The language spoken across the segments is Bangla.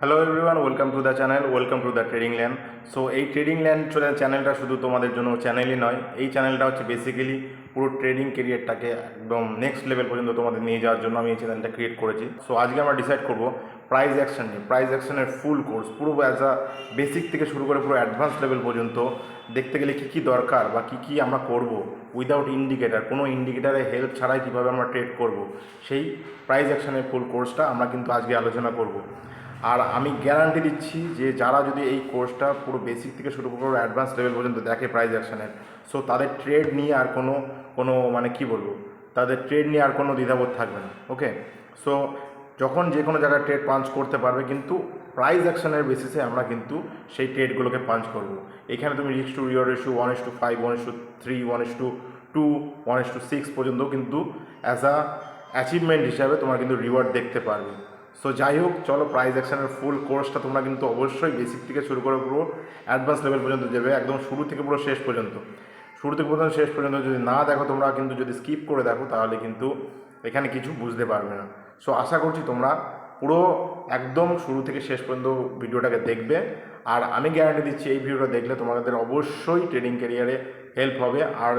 Hello everyone, welcome to the channel, welcome to the trading land. So এই ট্রেডিং ল্যান্ড চ্যানেলটা শুধু তোমাদের জন্য চ্যানেলই নয়, এই চ্যানেলটা হচ্ছে বেসিক্যালি পুরো ট্রেডিং কেরিয়ারটাকে একদম নেক্সট লেভেল পর্যন্ত তোমাদের নিয়ে যাওয়ার জন্য আমি এই চ্যানেলটা ক্রিয়েট করেছি। সো আজকে আমরা ডিসাইড করব প্রাইস অ্যাকশন নিয়ে, প্রাইস অ্যাকশনের ফুল কোর্স, পুরো অ্যাজ আ বেসিক থেকে শুরু করে পুরো অ্যাডভান্স লেভেল পর্যন্ত দেখতে গেলে কী কী দরকার বা কী কী আমরা করব উইদাউট ইন্ডিকেটার, কোনো ইন্ডিকেটারের হেল্প ছাড়াই কীভাবে আমরা ট্রেড করব, সেই প্রাইস অ্যাকশনের ফুল কোর্সটা আমরা কিন্তু আজকে আলোচনা করব। আর আমি গ্যারান্টি দিচ্ছি যে যারা যদি এই কোর্সটা পুরো বেসিক থেকে শুরু করে অ্যাডভান্স লেভেল পর্যন্ত দেখে প্রাইস অ্যাকশনের, সো তাদের ট্রেড নিয়ে আর কোনো কোনো মানে কি বলবো, তাদের ট্রেড নিয়ে আর কোনো দ্বিধাবোধ থাকবে না। ওকে, সো যখন যে কোনো জায়গায় ট্রেড পাঞ্চ করতে পারবে, কিন্তু প্রাইস অ্যাকশনের বেসিসে আমরা কিন্তু সেই ট্রেডগুলোকে পাঞ্চ করব। এখানে তুমি রিস্ক টু রিওয়ার্ড রেশিও 1:5, 1:3, 1:2, 1:6 পর্যন্ত কিন্তু অ্যাজ আ অ্যাচিভমেন্ট হিসাবে তোমার কিন্তু রিওয়ার্ড দেখতে পারবে। সো যাই হোক, চলো প্রাইস অ্যাকশনের ফুল কোর্সটা তোমরা কিন্তু অবশ্যই বেসিক থেকে শুরু করে পুরো অ্যাডভান্স লেভেল পর্যন্ত যাবে, একদম শুরু থেকে পুরো শেষ পর্যন্ত। শুরু থেকে পর্যন্ত শেষ পর্যন্ত যদি না দেখো তোমরা, কিন্তু যদি স্কিপ করে দেখো তাহলে কিন্তু এখানে কিছু বুঝতে পারবে না। সো আশা করছি তোমরা পুরো একদম শুরু থেকে শেষ পর্যন্ত ভিডিওটাকে দেখবে। আর আমি গ্যারান্টি দিচ্ছি এই ভিডিওটা দেখলে তোমাদের অবশ্যই ট্রেডিং ক্যারিয়ারে হেল্প হবে, আর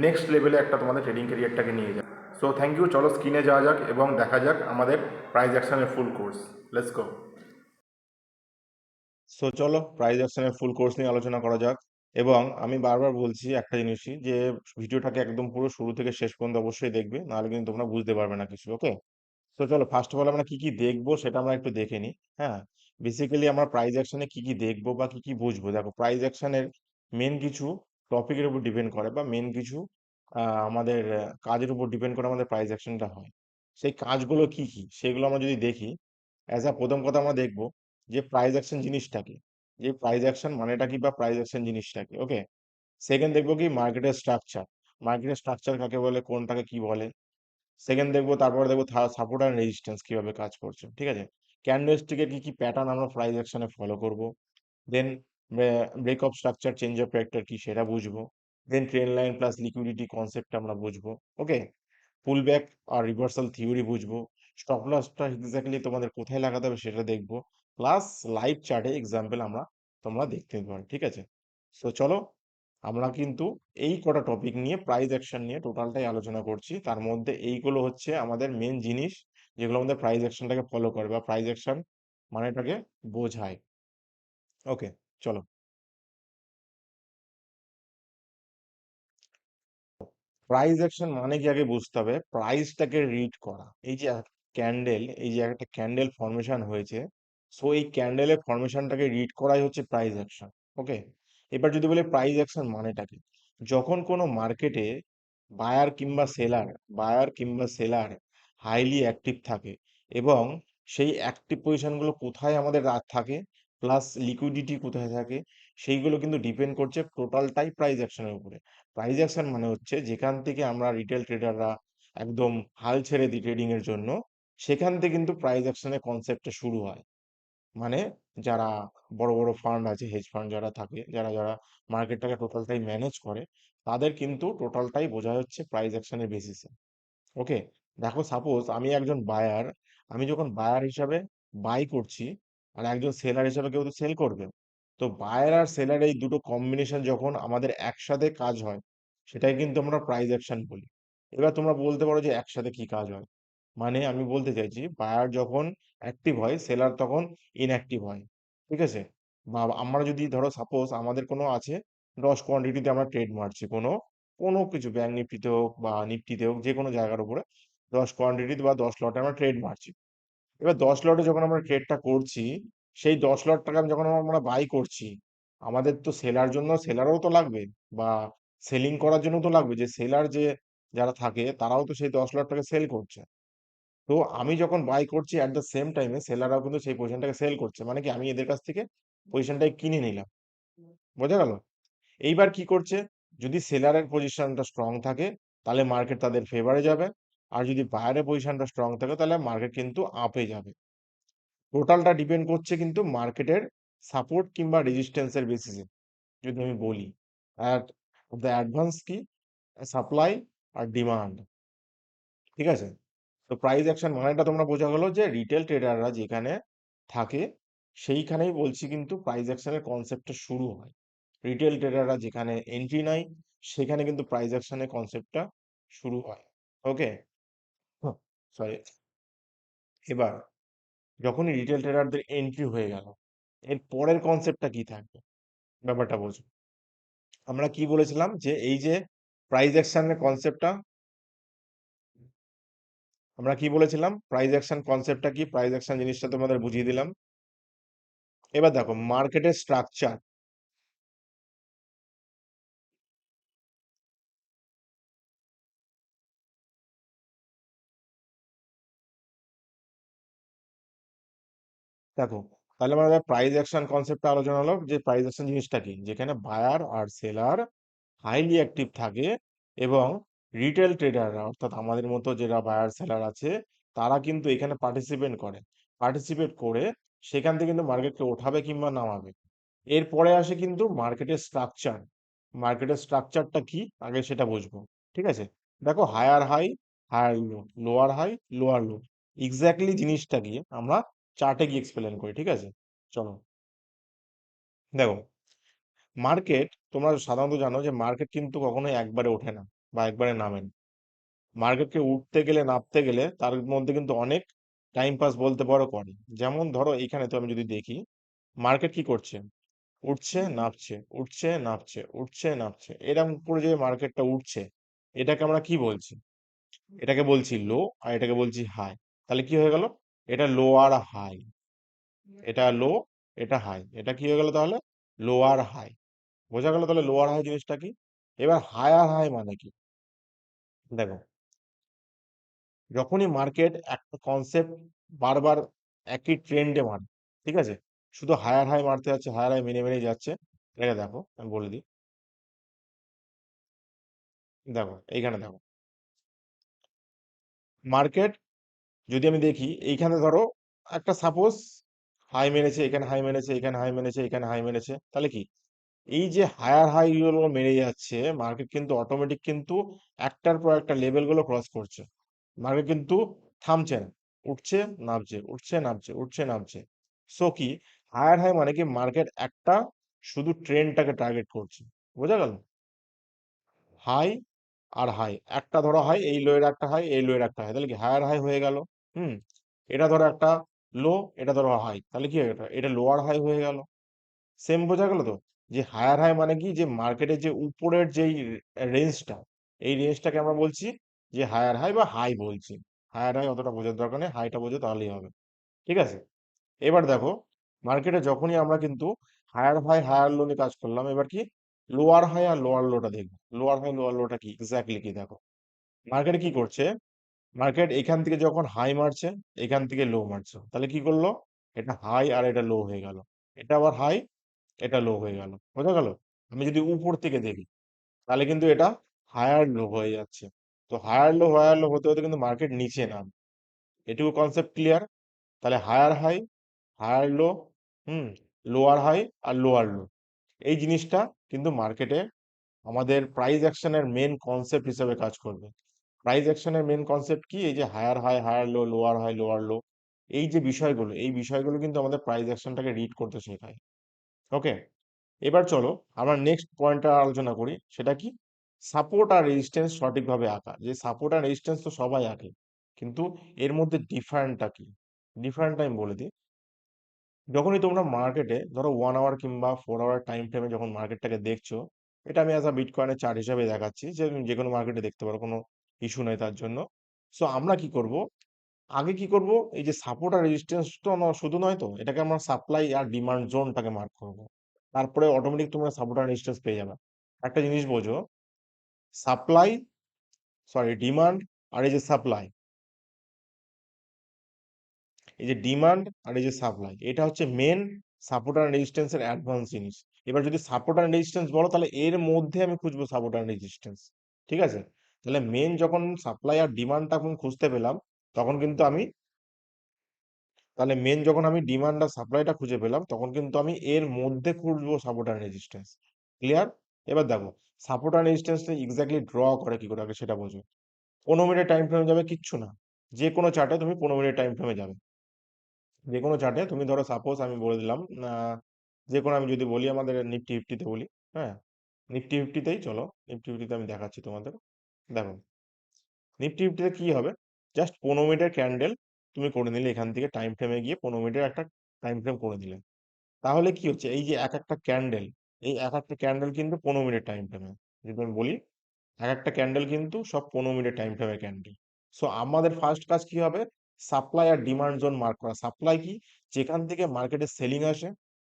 নেক্সট লেভেলে একটা তোমাদের ট্রেডিং ক্যারিয়ারটাকে নিয়ে যাবে। সো থ্যাংক ইউ, চলো স্ক্রিনে যাওয়া যাক এবং দেখা যাক আমাদের প্রাইজ অ্যাকশনের full course. Let's go. So চলো প্রাইজ অ্যাকশনের ফুল কোর্স নিয়ে আলোচনা করা যাক। এবং আমি বারবার বলছি একটা জিনিসই, যে ভিডিওটাকে একদম পুরো শুরু থেকে শেষ পর্যন্ত অবশ্যই দেখবে, নাহলে কিন্তু তোমরা বুঝতে পারবে না কিছু। ওকে, তো চলো ফার্স্ট অফ অল আমরা কি কি দেখবো সেটা আমরা একটু দেখে নিই। হ্যাঁ, বেসিক্যালি আমরা প্রাইজ অ্যাকশনে কি কি দেখবো বা কি কি বুঝবো, দেখো প্রাইজ অ্যাকশনের মেন কিছু টপিকের উপর ডিপেন্ড করে, বা মেন কিছু আমাদের কাজের উপর ডিপেন্ড করে আমাদের প্রাইজ অ্যাকশনটা হয়। সেই কাজগুলো কি কি সেগুলো আমরা যদি দেখি, অ্যাজ আ প্রথম কথা আমরা দেখবো যে প্রাইজ অ্যাকশন জিনিসটা কি, যে প্রাইজ অ্যাকশন মানেটা কি, বা প্রাইজ অ্যাকশন জিনিসটা কি। ওকে, সেকেন্ড দেখবো কি মার্কেটের স্ট্রাকচার, মার্কেটের স্ট্রাকচার কাকে বলে, কোনটাকে কি বলে। সেকেন্ড দেখবো, তারপরে দেখবো সাপোর্ট অ্যান্ড রেজিস্ট্যান্স কিভাবে কাজ করছে। ঠিক আছে, ক্যান্ডেলস্টিকের কি কি প্যাটার্ন আমরা প্রাইস অ্যাকশনে ফলো করব। Then break of structure, change of character কি সেটা বুঝবো। Then trend line plus liquidity concept আমরা বুঝবো। ওকে, পুল ব্যাক আর রিভার্সাল থিওরি বুঝবো। স্টপ লসটা এক্স্যাক্টলি তোমাদের কোথায় লাগাতে হবে সেটা দেখবো। প্লাস লাইভ চার্টে এক্সাম্পল তোমরা দেখতে পারো। ঠিক আছে, তো চলো আমরা কিন্তু এই কটা টপিক নিয়ে প্রাইস অ্যাকশন নিয়ে টোটালটাই আলোচনা করছি। তার মধ্যে এইগুলো হচ্ছে আমাদের মেন জিনিস, যেগুলো আমাদের প্রাইস অ্যাকশনটাকে ফলো করে বা প্রাইস অ্যাকশন মানেটাকে বোঝায়। ওকে, চলো। প্রাইস অ্যাকশন মানে কি আগে বুঝতে হবে, প্রাইসটাকে রিড করা। এই যে ক্যান্ডেল, এই যে একটা ক্যান্ডেল ফর্মেশন হয়েছে, সো এই ক্যান্ডেলের ফর্মেশনটাকে রিড করাই হচ্ছে প্রাইস অ্যাকশন। ওকে, এবার যদি বলে প্রাইস অ্যাকশন মানেটা কি, যখন কোনো মার্কেটে বায়ার কিংবা সেলার হাইলি অ্যাক্টিভ থাকে, এবং সেই অ্যাক্টিভ পজিশনগুলো কোথায় আমাদের থাকে, প্লাস লিকুইডিটি কোথায় থাকে, সেইগুলো কিন্তু ডিপেন্ড করছে টোটালটাই প্রাইস অ্যাকশনের উপরে। প্রাইস অ্যাকশন মানে হচ্ছে যেখান থেকে আমরা রিটেল ট্রেডাররা একদম হাল ছেড়ে দিই ট্রেডিং এর জন্য, সেখান থেকে কিন্তু প্রাইস অ্যাকশনের কনসেপ্টটা শুরু হয়। মানে যারা বড় বড় ফান্ড আছে, হেজ ফান্ড যারা থাকে, যারা যারা মার্কেটটাকে টোটালটাই ম্যানেজ করে, তাদের কিন্তু টোটালটাই বোঝা হচ্ছে প্রাইস অ্যাকশনের বেসিসে। ওকে, দেখো সাপোজ আমি একজন বায়ার, আমি যখন বায়ার হিসাবে বাই করছি, আর একজন সেলার হিসাবে কেউ তো সেল করবে, তো বায়ার আর সেলার এই দুটো কম্বিনেশন যখন আমাদের একসাথে কাজ হয়, সেটাই কিন্তু আমরা প্রাইস অ্যাকশন বলি। এবার তোমরা বলতে পারো যে একসাথে কি কাজ হয়, মানে আমি বলতে চাইছি বায়ার যখন অ্যাক্টিভ হয়, সেলার তখন ইনঅ্যাক্টিভ হয়। ঠিক আছে, বা আমরা যদি ধরো সাপোজ আমাদের কোনো আছে 10 কোয়ান্টিটিতে আমরা ট্রেড মারছি, কোনো কোনো কিছু ব্যাংক নিফটিতে হোক বা নিফটিতে হোক, যে কোনো জায়গার উপরে 10 কোয়ান্টিটিতে বা 10 লটে আমরা ট্রেড মারছি। এবার 10 লটে যখন আমরা ট্রেডটা করছি, সেই 10 লট টাকা যখন আমরা বাই করছি, আমাদের তো সেলার জন্য সেলারও তো লাগবে, বা সেলিং করার জন্য তো লাগবে, যে সেলার যে যারা থাকে তারাও তো সেই 10 লট টাকা সেল করছে। তো আমি যখন বাই করছি, অ্যাট দ্য সেম টাইমে সেলাররাও কিন্তু সেই পজিশনটাকে সেল করছে, মানে কি আমি এদের কাছ থেকে পজিশনটাকে কিনে নিলাম। বোঝা গেল? এইবার কি করছে, যদি সেলারের পজিশনটা স্ট্রং থাকে তাহলে মার্কেট তাদের ফেভারে যাবে, আর যদি বায়ারের পজিশনটা স্ট্রং থাকে তাহলে মার্কেট কিন্তু আপে যাবে। টোটালটা ডিপেন্ড করছে কিন্তু মার্কেটের সাপোর্ট কিংবা রেজিস্ট্যান্সের বেসিসে। যদি আমি বলি, আর দ্য অ্যাডভান্স কি, সাপ্লাই আর ডিমান্ড। ঠিক আছে, তো প্রাইস অ্যাকশন মানেটা তোমরা বোঝা গেল যে রিটেল ট্রেডাররা যেখানে থাকে, সেইখানেই বলছি কিন্তু প্রাইস অ্যাকশনের কনসেপ্টটা শুরু হয়। রিটেল ট্রেডাররা যেখানে এন্ট্রি নেয় সেখানে কিন্তু প্রাইস অ্যাকশনের কনসেপ্টটা শুরু হয়। ওকে, সরি। এবার যখনই রিটেল ট্রেডারদের এন্ট্রি হয়ে গেল, এর পরের কনসেপ্টটা কি থাকবে, ব্যাপারটা বোঝো। আমরা কি বলেছিলাম যে এই যে প্রাইস অ্যাকশনের কনসেপ্টটা, আমরা কি বলেছিলাম প্রাইস অ্যাকশন কনসেপ্টটা কি, প্রাইস অ্যাকশন জিনিসটা তোমাদের বুঝিয়ে দিলাম। এবার দেখো মার্কেটের স্ট্রাকচার। দেখো, তাহলে আমাদের প্রাইস অ্যাকশন কনসেপ্টটা আলোচনা হলো যে প্রাইস অ্যাকশন জিনিসটা কি, যেখানে বায়ার আর সেলার হাইলি অ্যাক্টিভ থাকে এবং রিটেল ট্রেডাররা অর্থাৎ আমাদের মতো যারা বায়ার সেলার আছে তারা কিন্তু এখানে পার্টিসিপেট করে সেখান থেকে কিন্তু মার্কেটকে ওঠাবে কিংবা নামাবে। এরপরে আসে কিন্তু মার্কেটের স্ট্রাকচার। মার্কেটের স্ট্রাকচারটা কি আগে সেটা বুঝবো। ঠিক আছে, দেখো higher high, higher low, lower high, lower low, exactly জিনিসটা কি আমরা চার্টে গিয়ে এক্সপ্লেন করি। ঠিক আছে, চলো। দেখো, মার্কেট, তোমরা সাধারণত জানো যে মার্কেট কিন্তু কখনোই একবারে ওঠে না বা একবারে নামে না। মার্কেটকে উঠতে গেলে নামতে গেলে তার মধ্যে কিন্তু অনেক টাইম পাস বলতে পারো করে। যেমন ধরো এইখানে তো আমি যদি দেখি মার্কেট কি করছে, উঠছে নামছে, উঠছে নামছে, উঠছে নামছে, এরকম করে যে মার্কেটটা উঠছে, এটাকে আমরা কি বলছি, এটাকে বলছি লো আর এটাকে বলছি হাই। তাহলে কি হয়ে গেল, এটা লো আর হাই, এটা লো, এটা হাই, এটা কি হয়ে গেল তাহলে, লো আর হাই। বোঝা গেল তাহলে লোয়ার হাই জিনিসটা কি। এবার হায়ার হাই মানে কি, দেখো যখনই মার্কেট একটা কনসেপ্ট বারবার একই ট্রেন্ডে মারে, ঠিক আছে, শুধু হায়ার হাই মারতে যাচ্ছে, হায়ার হাই মেনে মেনে যাচ্ছে, এটাকে দেখো আমি বলে দিই। দেখো এইখানে দেখো মার্কেট, যদি আমি দেখি এইখানে ধরো একটা সাপোজ হাই মেরেছে, এখানে হাই মেরেছে, এখানে হাই মেরেছে, এখানে হাই মেরেছে, তাহলে কি এই যে হায়ার হাই গুলো মেরে যাচ্ছে, মার্কেট কিন্তু অটোমেটিক কিন্তু একটার পর একটা লেভেল গুলো ক্রস করছে। মার্কেট কিন্তু থামছে না, উঠছে নামছে, উঠছে নামছে, উঠছে নামছে। সো কি, হায়ার হাই মানে কি মার্কেট একটা শুধু ট্রেন্ডটাকে টার্গেট করছে। বোঝা গেল, হাই আর হাই, একটা ধরো হাই, এই লো এর একটা হাই, এই লো এর একটা হাই, তাহলে কি হায়ার হাই হয়ে গেল। হুম, এটা ধরো একটা লো, এটা ধরো হাই, তাহলে কি হয়ে গেল, এটা লোয়ার হাই হয়ে গেল। সেম বোঝা গেল তো, যে হায়ার হাই মানে কি, যে মার্কেটের যে উপরের যেই রেঞ্জটা, এই রেঞ্জটাকে আমরা বলছি যে হায়ার হাই বা হাই বলছি। হায়ার হাই অতটা বোঝার দরকার নেই, হাইটা বোঝো তাহলেই হবে। ঠিক আছে, এবার দেখো মার্কেটে যখনই আমরা কিন্তু হায়ার হাই হায়ার লো নিয়ে কাজ করলাম, এবার কি লোয়ার হাই আর লোয়ার লোটা দেখবো। লোয়ার হাই লোয়ার লোটা কি এক্স্যাক্টলি কি, দেখো মার্কেটে কি করছে, মার্কেট এখান থেকে যখন হাই মারছে, এখান থেকে লো মারছে, তাহলে কি করলো, এটা হাই আর এটা লো হয়ে গেল, এটা আবার হাই, এটা লো হয়ে গেল। বোঝা গেল, আমি যদি উপর থেকে দেখি তাহলে কিন্তু এটা হায়ার লো হয়ে যাচ্ছে। তো হায়ার লো হতে হতে কিন্তু মার্কেট নিচে নাম, এটুকু কনসেপ্ট ক্লিয়ার। তাহলে হায়ার হাই, হায়ার লো, হুম, লোয়ার হাই আর লোয়ার লো, এই জিনিসটা কিন্তু মার্কেটে আমাদের প্রাইস অ্যাকশনের মেন কনসেপ্ট হিসেবে কাজ করবে। প্রাইস অ্যাকশনের মেন কনসেপ্ট কি, এই যে higher high higher low, lower high lower low, এই যে বিষয়গুলো, এই বিষয়গুলো কিন্তু আমাদের প্রাইস অ্যাকশনটাকে রিড করতে শেখায়। ওকে, এবার চলো আমরা নেক্সট পয়েন্টটা আলোচনা করি, সেটা কি, সাপোর্ট আর রেজিস্ট্যান্স সঠিকভাবে আঁকা। যে সাপোর্ট আর রেজিস্ট্যান্স তো সবাই আঁকে, কিন্তু এর মধ্যে ডিফারেন্টটা কি, ডিফারেন্টটা আমি বলে দিই। যখনই তোমরা মার্কেটে ধরো 1 আওয়ার কিংবা 4 আওয়ার টাইম ফ্রেমে যখন মার্কেটটাকে দেখছো, এটা আমি অ্যাজ আ বিটকয়েনের চার্ট হিসাবে দেখাচ্ছি, যে তুমি যে কোনো মার্কেটে দেখতে পারো, কোনো ইস্যু নেই তার জন্য। সো আমরা কি করব, আগে কি করব, এই যে সাপোর্ট আর রেজিস্ট্যান্স তো শুধু নয় তো, এটাকে আমরা সাপ্লাই আর ডিমান্ড জোনটাকে মার্ক করব। তারপরে অটোমেটিক তোমরা সাপোর্ট আর রেজিস্ট্যান্স পেয়ে যাবে। একটা জিনিস বোঝো, সাপ্লাই, সরি ডিমান্ড, আর এই যে সাপ্লাই, এই যে ডিমান্ড আর এই যে সাপ্লাই, এটা হচ্ছে মেন সাপোর্ট আর রেজিস্ট্যান্স এর অ্যাডভান্স জিনিস। এবার যদি সাপোর্ট আর রেজিস্ট্যান্স বলো, তাহলে এর মধ্যে আমি খুঁজবো সাপোর্ট আর রেজিস্ট্যান্স। ঠিক আছে, তাহলে মেন যখন সাপ্লাই আর ডিমান্ডটা আমি খুঁজতে পেলাম, তখন কিন্তু আমি, তাহলে মেন যখন আমি ডিমান্ড আর সাপ্লাইটা খুঁজে পেলাম, তখন কিন্তু আমি এর মধ্যে খুঁজবো সাপোর্ট আর রেজিস্ট্যান্স। ক্লিয়ার, এবার দেখো সাপোর্ট আর রেজিস্ট্যান্স এক্স্যাক্টলি ড্র করে কি করে আগে সেটা বোঝো। 15 মিনিট টাইম ফ্রেমে যাবে, কিচ্ছু না, যে কোনো চার্টে তুমি 15 মিনিট টাইম ফ্রেমে যাবে। যে কোনো চার্টে তুমি ধরো সাপোজ আমি বলে দিলাম, যে কোনো আমি যদি বলি আমাদের নিফটি ফিফটিতে বলি, হ্যাঁ, নিফটি ফিফটিতেই চলো, নিফটি ফিফটিতে আমি দেখাচ্ছি তোমাদের। দেখো নিফটি ফিফটিতে কি হবে, জাস্ট 15 মিনিটের ক্যান্ডেল তুমি করে নিলে, এখান থেকে টাইম ফ্রেমে গিয়ে 15 মিনিটের একটা টাইম ফ্রেম করে দিলে, তাহলে কি হচ্ছে, এই যে এক একটা ক্যান্ডেল, এই এক একটা ক্যান্ডেল কিন্তু 15 মিনিট টাইম ফ্রেমে, যদি আমি বলি এক একটা ক্যান্ডেল কিন্তু সব 15 মিনিট টাইম ফ্রেমের ক্যান্ডেল। সো আমাদের ফার্স্ট কাজ কি হবে, সাপ্লাই আর ডিমান্ড জোন মার্ক করা। সাপ্লাই কি, যেখান থেকে মার্কেটে সেলিং আসে,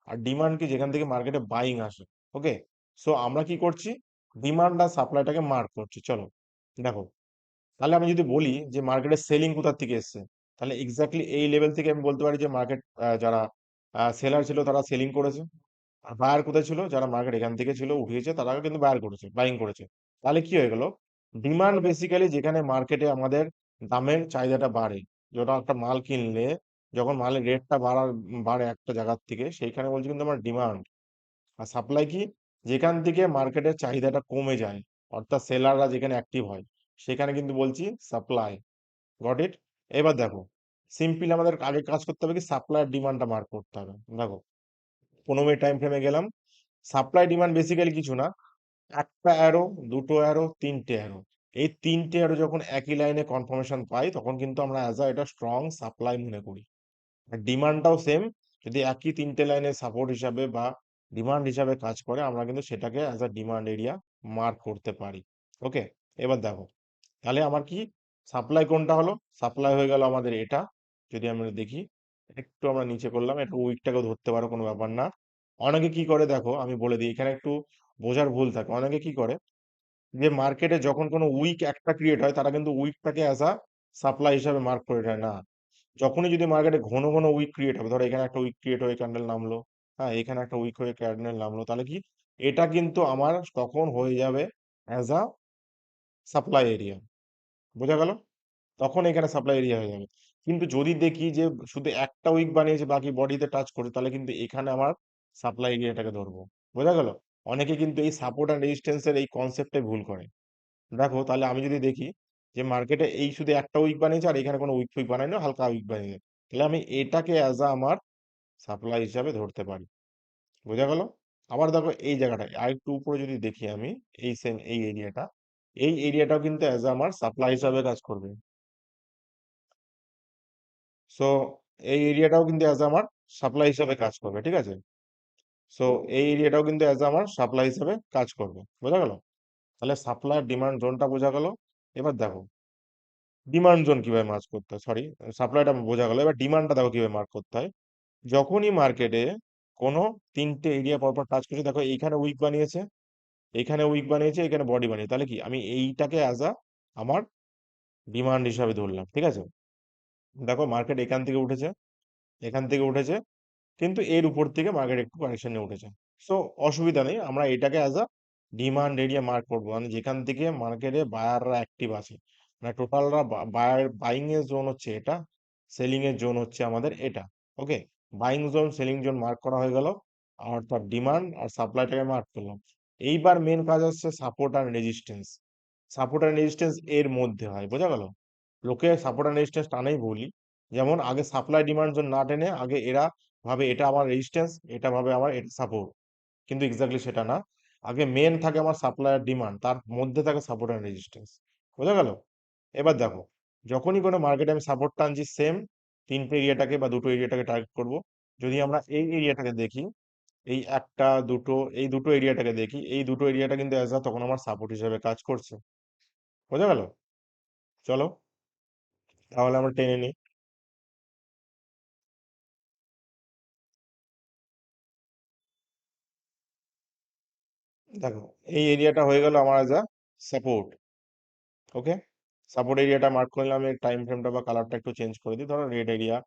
আর ডিমান্ড কি, যেখান থেকে মার্কেটে বাইং আসে। ওকে, সো আমরা কি করছি, ডিমান্ড আর সাপ্লাইটাকে মার্ক করছি। চলো দেখো, তাহলে আমি যদি বলি যে মার্কেটের সেলিং কোথা থেকে এসছে, তাহলে এক্স্যাক্টলি এই লেভেল থেকে আমি বলতে পারি যে মার্কেট, যারা সেলার ছিল তারা সেলিং করেছে, আর বায়ার কোথায় ছিল, যারা মার্কেট এখান থেকে ছিল উঠিয়েছে তারা কিন্তু বায়ার করেছে, বাইং করেছে। তাহলে কি হয়ে গেল, ডিমান্ড বেসিক্যালি যেখানে মার্কেটে আমাদের দামের চাহিদাটা বাড়ে, যখন একটা মাল কিনলে, যখন মালের রেটটা বাড়ে একটা জায়গার থেকে, সেইখানে বলছি কিন্তু আমার ডিমান্ড। আর সাপ্লাই কি, যেখান থেকে মার্কেটের চাহিদাটা কমে যায়, অর্থাৎ সেলাররা যেখানে অ্যাক্টিভ হয়, সেখানে কিন্তু বলছি সাপ্লাই। Got it? এবার দেখো, সিম্পল আমাদের আগে কাজ করতে হবে কি, সাপ্লাই আর ডিমান্ডটা মার্ক করতে হবে। দেখো 15 মিনিট টাইম ফ্রেমে গেলাম, সাপ্লাই ডিমান্ড বেসিক্যালি কিছু না, একটা অ্যারো, দুটো অ্যারো, তিনটে অ্যারো, এই তিনটে অ্যারো যখন একই লাইনে কনফার্মেশন পাই, তখন কিন্তু আমরা এটা স্ট্রং সাপ্লাই মনে করি। আর ডিমান্ডটাও সেম, যদি একই তিনটে লাইনে সাপোর্ট হিসাবে বা ডিমান্ড হিসাবে কাজ করে, আমরা কিন্তু সেটাকে ডিমান্ড এরিয়া মার্ক করতে পারি। ওকে, এবার দেখো, তাহলে আমার কি, সাপ্লাই কোনটা হলো, সাপ্লাই হয়ে গেল আমাদের এটা। যদি আমরা দেখি, একটু আমরা নিচে করলাম, একটু উইকটাকেও ধরতে পারো, কোনো ব্যাপার না। অনেকে কি করে দেখো, আমি বলে দিই, এখানে একটু বোঝার ভুল থাকে। অনেকে কি করে, যে মার্কেটে যখন কোনো উইক একটা ক্রিয়েট হয়, তারা কিন্তু উইকটাকে সাপ্লাই হিসাবে মার্ক করে দেয় না। যখনই যদি মার্কেটে ঘন ঘন উইক ক্রিয়েট হবে, ধরো এখানে একটা উইক ক্রিয়েট হয়ে ক্যান্ডেল নামলো, হ্যাঁ, এখানে একটা উইক হয়ে ক্যান্ডেল নামলো, তাহলে কি, এটা কিন্তু আমার তখন হয়ে যাবে অ্যাজ আ সাপ্লাই এরিয়া। বোঝা গেল? তখন এখানে সাপ্লাই এরিয়া হয়ে যাবে। কিন্তু যদি দেখি যে শুধু একটা উইক বানিয়েছে, বাকি বডিতে টাচ করে, তাহলে কিন্তু এখানে আমার সাপ্লাই এরিয়াটাকে ধরবো। বোঝা গেল? অনেকে কিন্তু এই সাপোর্ট অ্যান্ড রেজিস্ট্যান্সের এই কনসেপ্টে ভুল করে। দেখো তাহলে আমি যদি দেখি যে মার্কেটে এই শুধু একটা উইক বানিয়েছে, আর এখানে কোনো উইক ফুইক বানায়নি, হালকা উইক বানিয়েছে, তাহলে আমি এটাকে আমার সাপ্লাই হিসাবে ধরতে পারি। বোঝা গেল? আবার দেখো এই জায়গাটা আরেকটু উপরে যদি দেখি আমি, এই সেম এই এরিয়াটা, এই এরিয়াটাও কিন্তু আমার সাপ্লাই হিসাবে কাজ করবে। সো এই এরিয়াটাও কিন্তু আমার সাপ্লাই হিসাবে কাজ করবে, ঠিক আছে? সো এই এরিয়াটাও কিন্তু আমার সাপ্লাই হিসাবে কাজ করবে। বোঝা গেল? তাহলে সাপ্লাই ডিমান্ড জোনটা বোঝা গেল। এবার দেখো ডিমান্ড জোন কিভাবে মার্ক করতে হয়, সরি, সাপ্লাইটা বোঝা গেল, এবার ডিমান্ডটা দেখো কিভাবে মার্ক করতে হয়। যখনই মার্কেটে কোনো তিনটে এরিয়া পরপর টাচ করছে, দেখো এইখানে উইক বানিয়েছে, এখানে উইক বানিয়েছে, এখানে বডি বানিয়েছে, তাহলে কি, আমি এইটাকে আমার ডিমান্ড হিসাবে ধরলাম, ঠিক আছে? দেখো মার্কেট এখান থেকে উঠেছে, এখান থেকে উঠেছে, কিন্তু এর উপর থেকে মার্কেট একটু কারেকশন নিয়ে উঠেছে। সো অসুবিধা নেই, আমরা এটাকে ডিমান্ড এরিয়া মার্ক করবো, মানে যেখান থেকে মার্কেটে বায়াররা অ্যাক্টিভ আছে, মানে টোটালরা বায়ার বাইং এর জোন হচ্ছে এটা, সেলিং এর জোন হচ্ছে আমাদের এটা। Okay, buying zone selling zone mark করা হয়ে গেল, অর্থাৎ ডিমান্ড আর সাপ্লাইটাকে মার্ক করলাম। এইবার মেন কাজ হচ্ছে সাপোর্ট আর রেজিস্ট্যান্স। সাপোর্ট আর রেজিস্ট্যান্স এর মধ্যে হয়, বোঝা গেল? লোকে সাপোর্ট আর রেজিস্ট্যান্স টানেই ভুলি, যেমন আগে সাপ্লাই ডিমান্ড জোন না টেনে আগে এরা ভাবে এটা আমার রেজিস্ট্যান্স, এটা ভাবে আমার এটা সাপোর্ট, কিন্তু এক্স্যাক্টলি সেটা না। আগে মেন থাকে আমার সাপ্লাই আর ডিমান্ড, তার মধ্যে থাকে সাপোর্ট আর রেজিস্ট্যান্স। বোঝা গেল? এবার দেখো, যখনই কোনো মার্কেটে আমি সাপোর্ট টানছি, সেম তিনটে এরিয়াটাকে বা দুটো এরিয়াটাকে টার্গেট করব। যদি আমরা এই এরিয়াটাকে দেখি, এই একটা দুটো, এই দুটো এরিয়াটাকে দেখি, এই দুটো এরিয়াটা কিন্তু তখন আমার সাপোর্ট হিসেবে কাজ করছে। বোঝা গেল? চলো তাহলে আমরা টেনে নিই। দেখো এই এরিয়াটা হয়ে গেল আমার সাপোর্ট। ওকে, সাপোর্ট এরিয়াটা মার্ক করলাম, এর টাইম ফ্রেমটা বা কালারটা একটু চেঞ্জ করে দিই, ধরো রেড এরিয়া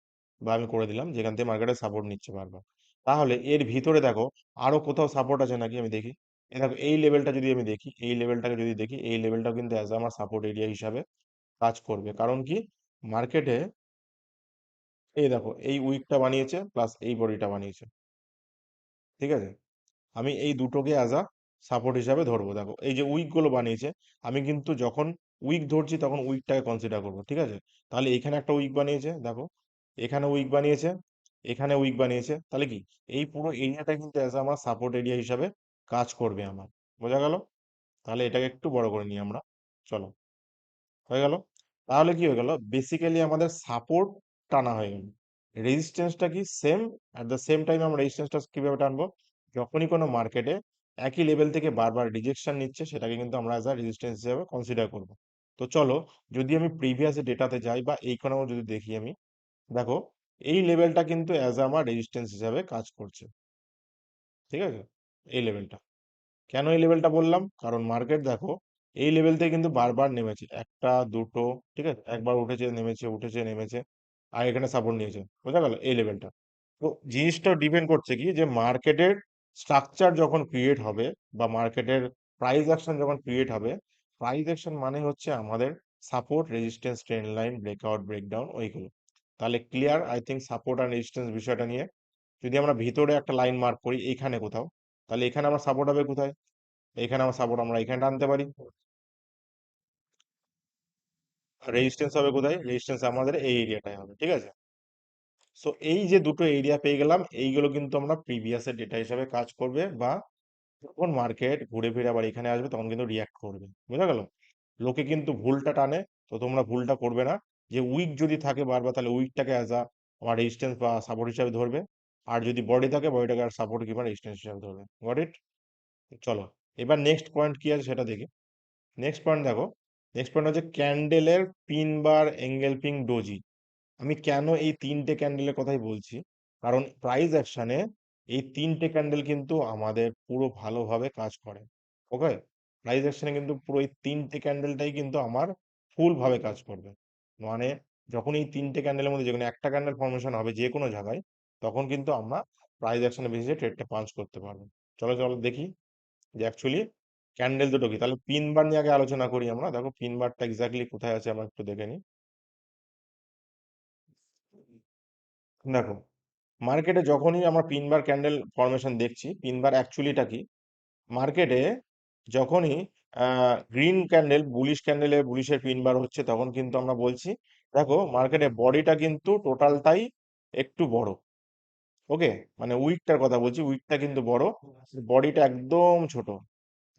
বা আমি করে দিলাম, যেখান থেকে মার্কেটে সাপোর্ট নিচ্ছে বারবার। তাহলে এর ভিতরে দেখো আরো কোথাও সাপোর্ট আছে নাকি, আমি দেখি। দেখো এই লেভেলটা যদি আমি দেখি, এই লেভেলটাকে যদি দেখি, এই লেভেলটাও কিন্তু আমার সাপোর্ট এরিয়া হিসাবে কাজ করবে। কারণ কি, মার্কেটে এই দেখো এই উইকটা বানিয়েছে প্লাস এই বডিটা বানিয়েছে, ঠিক আছে? আমি এই দুটোকে সাপোর্ট হিসাবে ধরবো। দেখো এই যে উইক গুলো বানিয়েছে, আমি কিন্তু যখন উইক ধরছি তখন উইকটাকে কনসিডার করবো, ঠিক আছে? তাহলে এখানে একটা উইক বানিয়েছে, দেখো এখানে উইক বানিয়েছে, এখানে উইক বানিয়েছে, তাহলে কি এই পুরো এরিয়াটা কিন্তু অ্যাজ আমার সাপোর্ট এরিয়া হিসাবে কাজ করবে আমার। বোঝা গেল? তাহলে এটাকে একটু বড় করে নিই আমরা। চলো, হয়ে গেল। তাহলে কি হয়ে গেল, বেসিক্যালি আমাদের সাপোর্ট টানা হয়ে গেল। রেজিস্ট্যান্সটা কি same, at the same time আমরা রেজিস্ট্যান্সটা কিভাবে টানবো, যখনই কোনো মার্কেটে একই লেভেল থেকে বারবার রিজেকশন নিচ্ছে সেটাকে কিন্তু আমরা অ্যাজ আ রেজিস্ট্যান্স হিসেবে কনসিডার করব। তো চলো, যদি আমি প্রিভিয়াস ডেটাতে যাই বা এইখানেও যদি দেখি আমি, দেখো এই লেভেলটা কিন্তু অ্যাজ আমার রেজিস্ট্যান্স হিসাবে কাজ করছে। ঠিক আছে, এই লেভেলটা, কেন এই লেভেলটা বললাম, কারণ মার্কেট দেখো এই লেভেল থেকে কিন্তু বারবার নেমেছে, একটা দুটো, ঠিক আছে, একবার উঠেছে নেমেছে উঠেছে নেমেছে, আর এখানে সাপোর্ট নিয়েছে। বোঝা গেল এই লেভেলটা। তো জিনিসটা ডিপেন্ড করছে কি, যে মার্কেটের স্ট্রাকচার যখন ক্রিয়েট হবে বা মার্কেটের প্রাইস অ্যাকশন যখন ক্রিয়েট হবে, প্রাইস অ্যাকশন মানে হচ্ছে আমাদের support resistance trend line breakout breakdown ওইগুলো। তাহলে ক্লিয়ার আই থিঙ্ক সাপোর্ট আর রেজিস্ট্যান্স বিষয়টা নিয়ে। যদি আমরা ভিতরে একটা লাইন মার্ক করি এইখানে কোথাও, তাহলে এখানে আমার সাপোর্ট হবে কোথায়, এখানে আমার সাপোর্ট আমরা এখানে টানতে পারি। রেজিস্ট্যান্স হবে কোথায়, রেজিস্ট্যান্স আমাদের এই এরিয়াটায় হবে, ঠিক আছে। সো এই যে দুটো এরিয়া পেয়ে গেলাম, এইগুলো কিন্তু আমরা প্রিভিয়াসের ডেটা হিসাবে কাজ করবে, বা যখন মার্কেট ঘুরে ফিরে আবার এখানে আসবে তখন কিন্তু রিয়াক্ট করবে। বোঝা গেল? লোকে কিন্তু ভুলটা টানে, তো তোমরা ভুলটা করবে না, যে উইক যদি থাকে বারবার তাহলে উইকটাকে অ্যাজ আ আমার রেজিস্ট্যান্স বা সাপোর্ট হিসাবে ধরবে, আর যদি বডি থাকে বডিটাকে আর সাপোর্ট কিংবা রেজিস্ট্যান্স হিসাবে ধরবে। Got it? চলো, এবার নেক্সট পয়েন্ট কি আছে সেটা দেখি। নেক্সট পয়েন্ট দেখো, নেক্সট পয়েন্ট হচ্ছে ক্যান্ডেলের পিন বার এঙ্গেলফিং ডোজি। আমি কেন এই তিনটে ক্যান্ডেলের কথাই বলছি, কারণ প্রাইস অ্যাকশনে এই তিনটে ক্যান্ডেল কিন্তু আমাদের পুরো ভালোভাবে কাজ করে। ওকে, প্রাইস অ্যাকশনে কিন্তু পুরো এই তিনটে ক্যান্ডেলটাই কিন্তু আমার ফুল ভাবে কাজ করবে। মানে যখন এই তিনটে ক্যান্ডেলের মধ্যে যে কোনো একটা ক্যান্ডেল ফর্মেশন হবে যে কোনো জায়গায়, তখন কিন্তু আমরা প্রাইস অ্যাকশনে বেসিসে ট্রেডটা পাঞ্চ করতে পারবো। চলো চলো দেখি যে অ্যাকচুয়ালি ক্যান্ডেল দুটো কি। তাহলে পিন বার নিয়ে আগে আলোচনা করি আমরা। দেখো পিন বারটা এক্স্যাক্টলি কোথায় আছে আমরা একটু দেখে নিই। দেখো, মার্কেটে যখনই আমরা পিন বার ক্যান্ডেল ফরমেশন দেখছি, পিন বার অ্যাকচুয়ালিটা কি, মার্কেটে যখনই গ্রিন ক্যান্ডেল বুলিশ ক্যান্ডেলে বুলিশের পিন বার হচ্ছে তখন কিন্তু আমরা বলছি, দেখো মার্কেটে বডিটা কিন্তু টোটালটাই একটু বড়। ওকে, মানে উইকটার কথা বলছি, উইকটা কিন্তু বড়, বডিটা একদম ছোট,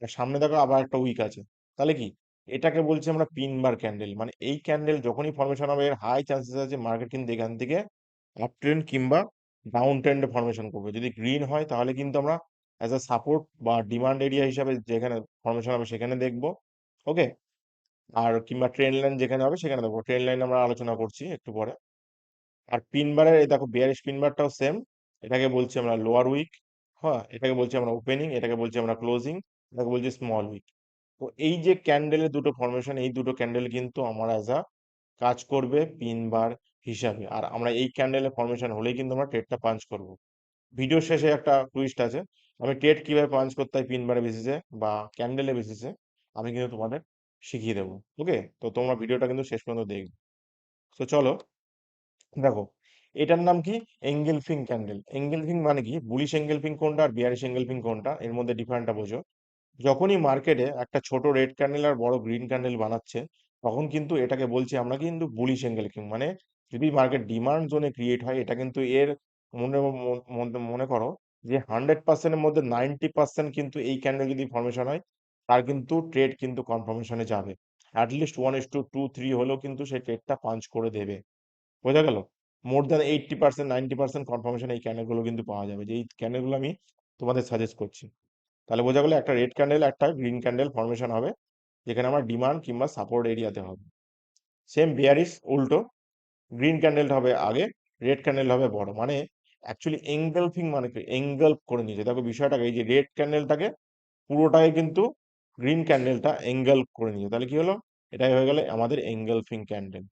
আর সামনে দেখো আবার একটা উইক আছে। তাহলে কি, এটাকে বলছি আমরা পিন বার ক্যান্ডেল। মানে এই ক্যান্ডেল যখনই ফর্মেশন হবে এর হাই চান্সেস আছে মার্কেট কিন্তু এখান থেকে আপ ট্রেন্ড কিংবা ডাউন ট্রেন্ডে ফর্মেশন করবে। যদি গ্রিন হয় তাহলে কিন্তু আমরা অ্যাজ আ সাপোর্ট বা ডিমান্ড এরিয়া হিসাবে যেখানে ফর্মেশন হবে সেখানে দেখবো। ওকে, আর কিংবা ট্রেন্ড লাইন যেখানে হবে সেখানে দেখবো। ট্রেন্ড লাইন আমরা আলোচনা করছি একটু পরে। আর পিন বারের এই দেখো বিয়ারিশ পিন বারটাও সেম, এটাকে বলছি আমরা লোয়ার উইক। হ্যাঁ, এটাকে বলছি আমরা ওপেনিং, এটাকে বলছি আমরা ক্লোজিং, এটাকে বলছি স্মল উইক। তো এই যে ক্যান্ডেলের দুটো ফরমেশন, এই দুটো ক্যান্ডেল কিন্তু আমার অ্যাজ আ কাজ করবে পিন বার হিসাবে, আর আমরা এই ক্যান্ডেলের ফরমেশন হলেই কিন্তু আমরা ট্রেডটা পাঞ্চ করব। ভিডিও শেষে একটা টুইস্ট আছে, আমি ট্রেড কিভাবে পাঞ্চ করতে হয় পিন বারে বেসিসে বা ক্যান্ডেলের বেসিসে আমি কিন্তু তোমাদের শিখিয়ে দেবো। ওকে, তো তোমরা ভিডিওটা কিন্তু শেষ পর্যন্ত দেখবে। তো চলো, দেখো এটার নাম কি, এঙ্গেলফিং ক্যান্ডেল। এঙ্গেলফিং মানে কি, বুলিশ এঙ্গেলফিং কোনটা আর বিয়ারিশ এঙ্গেলফিং কোনটা, এর মধ্যে ডিফারেন্টটা বোঝো। যখনই মার্কেটে একটা ছোট রেড ক্যান্ডেল আর বড় গ্রিন ক্যান্ডেল বানাচ্ছে, তখন কিন্তু এটাকে বলছি আমরা কিন্তু বুলিশ এঙ্গেলফিং। মানে যদি মার্কেট ডিমান্ড জোনে ক্রিয়েট হয়, এটা কিন্তু এর মনে মনে করো যে 100%-এর মধ্যে 90% কিন্তু এই ক্যান্ডেল যদি ফর্মেশন হয়, তার কিন্তু ট্রেড কিন্তু কনফার্মেশনে যাবে। অ্যাটলিস্ট 1:2 3 হলেও কিন্তু সেই ট্রেডটা পাঞ্চ করে দেবে। বোঝা গেল? মোর দ্যান 80% 90% কনফার্মেশন এই ক্যান্ডেলগুলো কিন্তু পাওয়া যাবে, যে এই ক্যান্ডেলগুলো আমি তোমাদের সাজেস্ট করছি। তাহলে বোঝা গেল একটা রেড ক্যান্ডেল একটা গ্রিন ক্যান্ডেল ফর্মেশন হবে, যেখানে আমার ডিমান্ড কিংবা সাপোর্ট এরিয়াতে হবে। সেম বিয়ারিশ উল্টো, গ্রিন ক্যান্ডেলটা হবে আগে, রেড ক্যান্ডেল হবে বড়। মানে অ্যাকচুয়ালি এঙ্গেলফিং মানে কি, এঙ্গেলফ করে নিয়েছে। দেখো বিষয়টাকে, এই যে রেড ক্যান্ডেলটাকে পুরোটাই কিন্তু গ্রিন ক্যান্ডেলটা এঙ্গেলফ করে নিয়েছে। তাহলে কি হলো, এটাই হয়ে গেলে আমাদের এঙ্গেলফিং ক্যান্ডেল,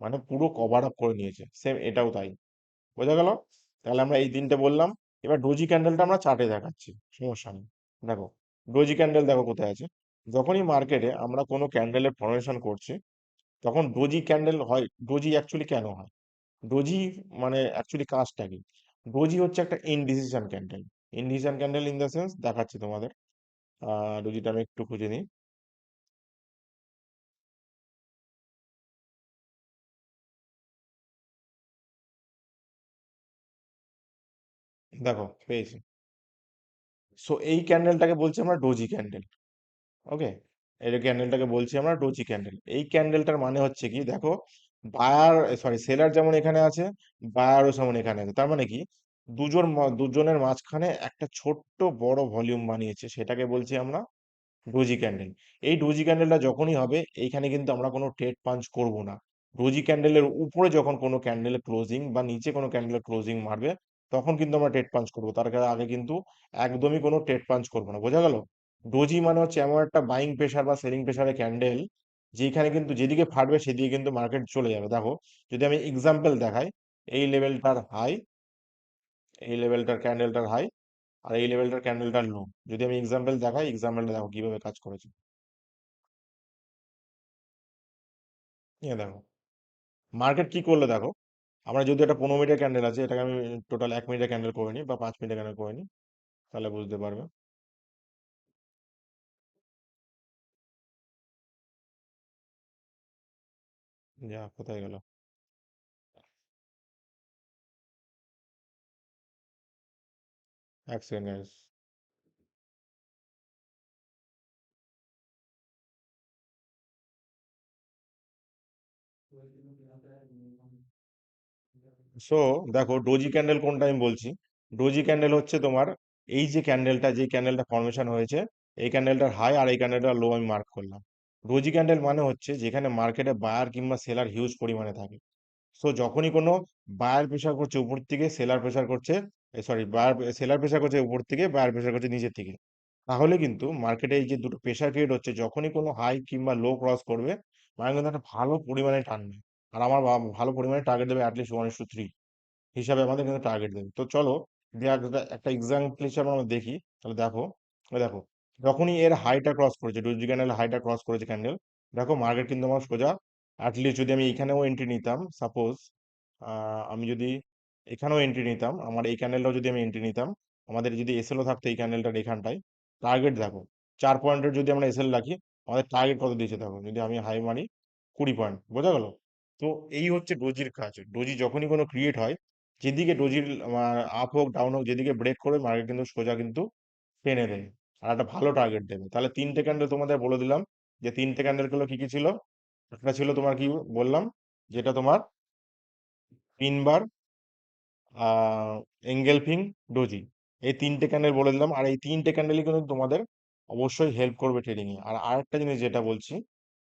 মানে পুরো কভার আপ করে নিয়েছে। সেম এটাও তাই। বোঝা গেল? তাহলে আমরা এই তিনটে বললাম। এবার ডোজি ক্যান্ডেলটা আমরা চার্টে দেখাচ্ছি, সমস্যা নেই। দেখো ডোজি ক্যান্ডেল দেখো কোথায় আছে। যখনই মার্কেটে আমরা কোনো ক্যান্ডেলের ফর্মেশন করছি, তখন ডোজি ক্যান্ডেল হয়। ডোজি অ্যাকচুয়ালি কেন হয়, ডোজি মানে অ্যাকচুয়ালি কাজটা কি, ডোজি হচ্ছে একটা indecision candle. Indecision candle in the sense দেখাচ্ছি তোমাদের। ডোজিটা আমি একটু খুঁজে নিই। দেখো পেয়েছি। সো এই ক্যান্ডেলটাকে বলছি আমরা ডোজি ক্যান্ডেল। ওকে, এই ক্যান্ডেলটাকে বলছি আমরা ডোজি ক্যান্ডেল। এই ক্যান্ডেলটার মানে হচ্ছে কি, দেখো বায়ার সরি সেলার যেমন এখানে আছে, বায়ারও যেমন এখানে আছে, তার মানে কি দুজনের মাঝখানে একটা ছোট্ট বড় ভলিউম বানিয়েছে, সেটাকে বলছি আমরা ডোজি ক্যান্ডেল। এই ডোজি ক্যান্ডেলটা যখনই হবে, এইখানে কিন্তু আমরা কোনো ট্রেড পাঞ্চ করব না। ডোজি ক্যান্ডেলের উপরে যখন কোনো ক্যান্ডেলের ক্লোজিং বা নিচে কোনো ক্যান্ডেলের ক্লোজিং মারবে, তখন কিন্তু আমরা ট্রেড পাঞ্চ করবো, তার আগে কিন্তু একদমই কোনো ট্রেড পাঞ্চ করবো না। বোঝা গেল? ডোজি মানে হচ্ছে এমন একটা বাইং প্রেশার বা সেলিং প্রেশারের ক্যান্ডেল, যেখানে কিন্তু যেদিকে ফাটবে সেদিকে কিন্তু মার্কেট চলে যাবে। দেখো, যদি আমি এক্সাম্পল দেখাই, এই লেভেলটার হাই, এই লেভেলটার ক্যান্ডেলটার হাই, আর এই লেভেলটার ক্যান্ডেলটার লো, যদি আমি এক্সাম্পল দেখাই, এক্সাম্পলটা দেখো কিভাবে কাজ করেছে। দেখো মার্কেট কি করলো, দেখো আমরা যদি একটা 15 মিনিটের ক্যান্ডেল আছে, এটাকে আমি টোটাল 1 মিনিটের ক্যান্ডেল করে নিই বা 5 মিনিটের ক্যান্ডেল করে নিই, তাহলে বুঝতে পারবে। যা কোথায় গেল? 1 সেকেন্ড গাইস। সো দেখো ডোজি ক্যান্ডেল কোনটা আমি বলছি। ডোজি ক্যান্ডেল হচ্ছে তোমার এই যে ক্যান্ডেলটা, যে ক্যান্ডেলটা ফর্মেশন হয়েছে, এই ক্যান্ডেলটার হাই আর এই ক্যান্ডেলটার লো আমি মার্ক করলাম। ডোজি ক্যান্ডেল মানে হচ্ছে যেখানে মার্কেটে বায়ার কিংবা সেলার হিউজ পরিমাণে থাকে। সো যখনই কোনো বায়ার প্রেসার করছে উপর থেকে, সেলার প্রেসার করছে, সরি বায়ার সেলার প্রেসার করছে উপর থেকে, বায়ার প্রেসার করছে নিচের থেকে, তাহলে কিন্তু মার্কেটে এই যে দুটো প্রেসার ক্রিয়েট হচ্ছে, যখনই কোনো হাই কিংবা লো ক্রস করবে, মানে কিন্তু একটা ভালো পরিমাণে টানবে। আর আমার ভালো পরিমাণে টার্গেট দেবে অ্যাটলিস্ট 1:3 হিসাবে আমাদের কিন্তু টার্গেট দেবে। তো চলো দিয়ে একটা এক্সাম্পল হিসাবে আমরা দেখি। তাহলে দেখো, দেখো যখনই এর হাইটা ক্রস করেছে, ডোজি ক্যান্ডেল হাইটা ক্রস করেছে ক্যান্ডেল, দেখো মার্কেট কিন্তু আমার সোজা, অ্যাটলিস্ট যদি আমি এখানেও এন্ট্রি নিতাম, সাপোজ আমি যদি এখানেও এন্ট্রি নিতাম, আমার এই ক্যান্ডেলটাও যদি আমি এন্ট্রি নিতাম, আমাদের যদি এসএলও থাকতো এই ক্যান্ডেলটার এখানটায়, টার্গেট দেখো 4 পয়েন্টের যদি আমরা এসএল রাখি, আমাদের টার্গেট কত দিয়েছে দেখো, যদি আমি হাই মারি 20 পয়েন্ট। বোঝা গেল? তো এই হচ্ছে ডোজির কাজ। ডোজি যখনই কোনো ক্রিয়েট হয়, যেদিকে ডোজির আপ হোক ডাউন হোক, যেদিকে ব্রেক করে মার্কেট কিন্তু সোজা কিন্তু টেনে দেয় আর একটা ভালো টার্গেট দেবে। তাহলে 3টে ক্যান্ডেল তোমাদের বলে দিলাম, যে 3টে ক্যান্ডেল গুলো কি কি ছিল। একটা ছিল তোমার কি বললাম, যেটা তোমার পিনবার, এঙ্গেলফিং, ডোজি, এই 3টে ক্যান্ডেল বলে দিলাম। আর এই 3টে ক্যান্ডেলই কিন্তু তোমাদের অবশ্যই হেল্প করবে ট্রেডিং এ। আর আরেকটা জিনিস যেটা বলছি,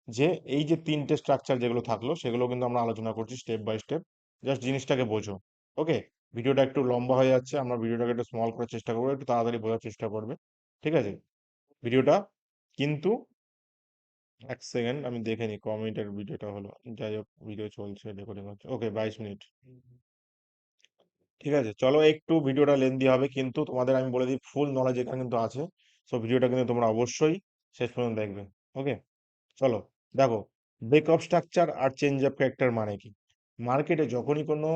যে এই যে 3টে স্ট্রাকচার যেগুলো থাকলো, সেগুলো কিন্তু আমরা আলোচনা করছি স্টেপ বাই স্টেপ। জাস্ট জিনিসটাকে বোঝো। ওকে, ভিডিওটা একটু লম্বা হয়ে যাচ্ছে, আমরা ভিডিওটাকে একটু স্মল করার চেষ্টা করবো, একটু তাড়াতাড়ি বোঝার চেষ্টা করবে। ঠিক আছে? ভিডিওটা কিন্তু 1 সেকেন্ড আমি দেখে নিই ক মিনিটের ভিডিওটা হলো। যাই হোক, ভিডিও চলছে, রেকর্ডিং হচ্ছে। ওকে, 22 মিনিট। ঠিক আছে, চলো একটু ভিডিওটা লেন্দি হবে, কিন্তু তোমাদের আমি বলে দিই ফুল নলেজ এখানে কিন্তু আছে। সো ভিডিওটা কিন্তু তোমরা অবশ্যই শেষ পর্যন্ত দেখবে। ওকে, চলো দেখো, ব্রেক অফ স্ট্রাকচার আর চেঞ্জ অফ ক্যারেক্টার মানে কি। মার্কেটে যখনই কোনো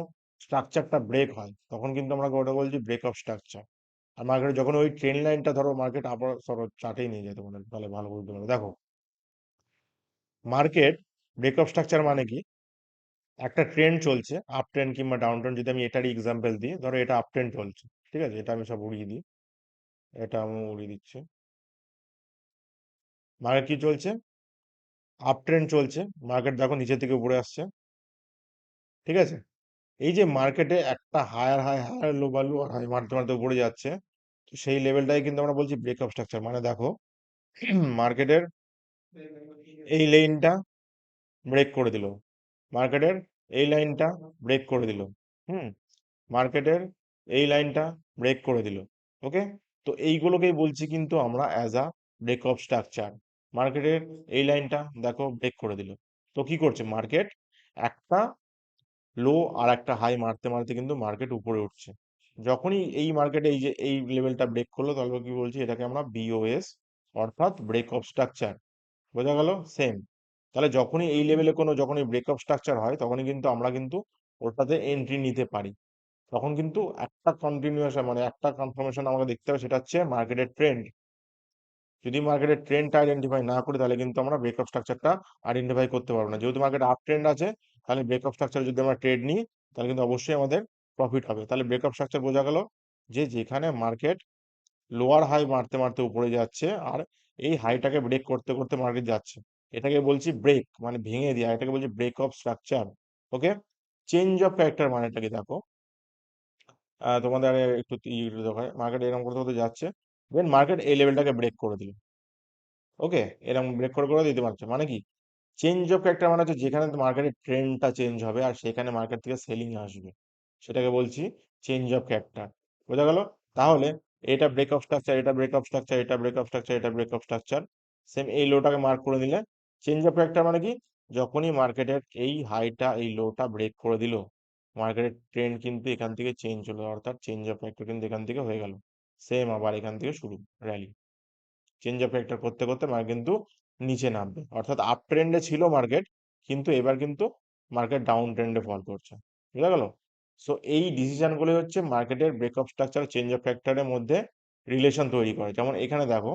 স্ট্রাকচারটা ব্রেক হয়, তখন কিন্তু আমরা ওটা বলছি ব্রেক অফ স্ট্রাকচার। আর মার্কেটে যখন ওই ট্রেন লাইনটা ধরো মার্কেট আবার সরো চার্টেই নিয়ে যায় তোমাদের, তাহলে ভালো বুঝতে পারবে। দেখো মার্কেট ব্রেক অফ স্ট্রাকচার মানে কি, একটা ট্রেন্ড চলছে, আপ ট্রেন্ড কিংবা ডাউন ট্রেন্ড, যদি আমি এটারই এক্সাম্পল দিই, ধরো এটা আপ ট্রেন্ড চলছে। ঠিক আছে, এটা আমি সব উড়িয়ে দিই, এটা আমি উড়িয়ে দিচ্ছি। মার্কেট কি চলছে? আপ ট্রেন্ড চলছে। মার্কেট দেখো নিচে থেকে উপরে আসছে। ঠিক আছে, এই যে মার্কেটে একটা higher high higher low value আর হাই মারতে মারতে উপরে যাচ্ছে, তো সেই লেভেলটাই কিন্তু আমরা বলছি ব্রেক অফ স্ট্রাকচার। মানে দেখো মার্কেটের এই লাইনটা ব্রেক করে দিল, মার্কেটের এই লাইনটা ব্রেক করে দিল, হুম, মার্কেটের এই লাইনটা ব্রেক করে দিল। ওকে, তো এইগুলোকেই বলছি কিন্তু আমরা as a break of structure. মার্কেটের এই লাইনটা দেখো ব্রেক করে দিল, তো কি করছে মার্কেট, একটা লো আর একটা হাই মারতে মারতে কিন্তু মার্কেট উপরে উঠছে। যখনই এই মার্কেটে এই যে এই লেভেলটা ব্রেক করলো, তাহলে কি বলছি, এটাকে আমরা বিওএস, অর্থাৎ ব্রেক অফ স্ট্রাকচার। বোঝা গেল? সেম। তাহলে যখনই এই লেভেলে কোনো যখনই ব্রেক অফ স্ট্রাকচার হয়, তখনই কিন্তু আমরা কিন্তু ওটাতে এন্ট্রি নিতে পারি। তখন কিন্তু একটা কন্টিনিউয়াস মানে একটা কনফার্মেশন আমাকে দেখতে হবে, সেটা হচ্ছে মার্কেটের ট্রেন্ড। যদি মার্কেটের ট্রেন্ডটা আইডেন্টিফাই না করি, তাহলে কিন্তু আমরা ব্রেক অফ স্ট্রাকচারটা আইডেন্টিফাই করতে পারবো না। যেহেতু মার্কেট আপ ট্রেন্ড আছে, তাহলে ব্রেক অফ স্ট্রাকচার যদি আমরা ট্রেড নিই, তাহলে কিন্তু অবশ্যই আমাদের প্রফিট হবে। তাহলে ব্রেক অফ স্ট্রাকচার বোঝা গেল, যে যেখানে মার্কেট লোয়ার হাই মারতে মারতে উপরে যাচ্ছে আর এই হাইটাকে ব্রেক করতে করতে মার্কেট যাচ্ছে, এটাকে বলছি ব্রেক, মানে ভেঙে দেওয়া, এটাকে বলছি break of structure. Okay, change of character মানেটাকে দেখো, তোমাদের একটু দেখায়, মার্কেট এরকম করতে করতে যাচ্ছে, দেন মার্কেট এই লেভেলটাকে ব্রেক করে দিল। ওকে, এরকম ব্রেক করে করে দিতে পারছে, মানে কি চেঞ্জ অফ ক্যারেক্টার, মানে হচ্ছে যেখানে মার্কেটের ট্রেন্ডটা চেঞ্জ হবে আর সেখানে মার্কেট থেকে সেলিং আসবে, সেটাকে বলছি চেঞ্জ অফ ক্যারেক্টার। বোঝা গেল? তাহলে এটা ব্রেক অফ স্ট্রাকচার, এটা ব্রেক অফ স্ট্রাকচার, এটা ব্রেক অফ স্ট্রাকচার, এটা ব্রেক অফ স্ট্রাকচার, সেম এই লোটাকে মার্ক করে দিলে চেঞ্জ অফ ক্যারেক্টার মানে কি, যখনই মার্কেটের এই হাইটা এই লোটা ব্রেক করে দিল, মার্কেটের ট্রেন্ড কিন্তু এখান থেকে চেঞ্জ হলো, অর্থাৎ চেঞ্জ অফ ক্যারেক্টার কিন্তু এখান থেকে হয়ে গেল, সেম আবার এখান থেকে শুরু র্যালি, চেঞ্জ অফ ভেক্টর করতে করতে মার্কেট কিন্তু নিচে নামবে, অর্থাৎ আপ ট্রেন্ডে ছিল মার্কেট, কিন্তু এবার কিন্তু মার্কেট ডাউন ট্রেন্ডে ফল করছে। বুঝা গেল? সো এই ডিসিশনগুলো হচ্ছে মার্কেটের ব্রেকআপ স্ট্রাকচার চেঞ্জ অফ ফ্যাক্টরের মধ্যে রিলেশন তৈরি করে। যেমন এখানে দেখো,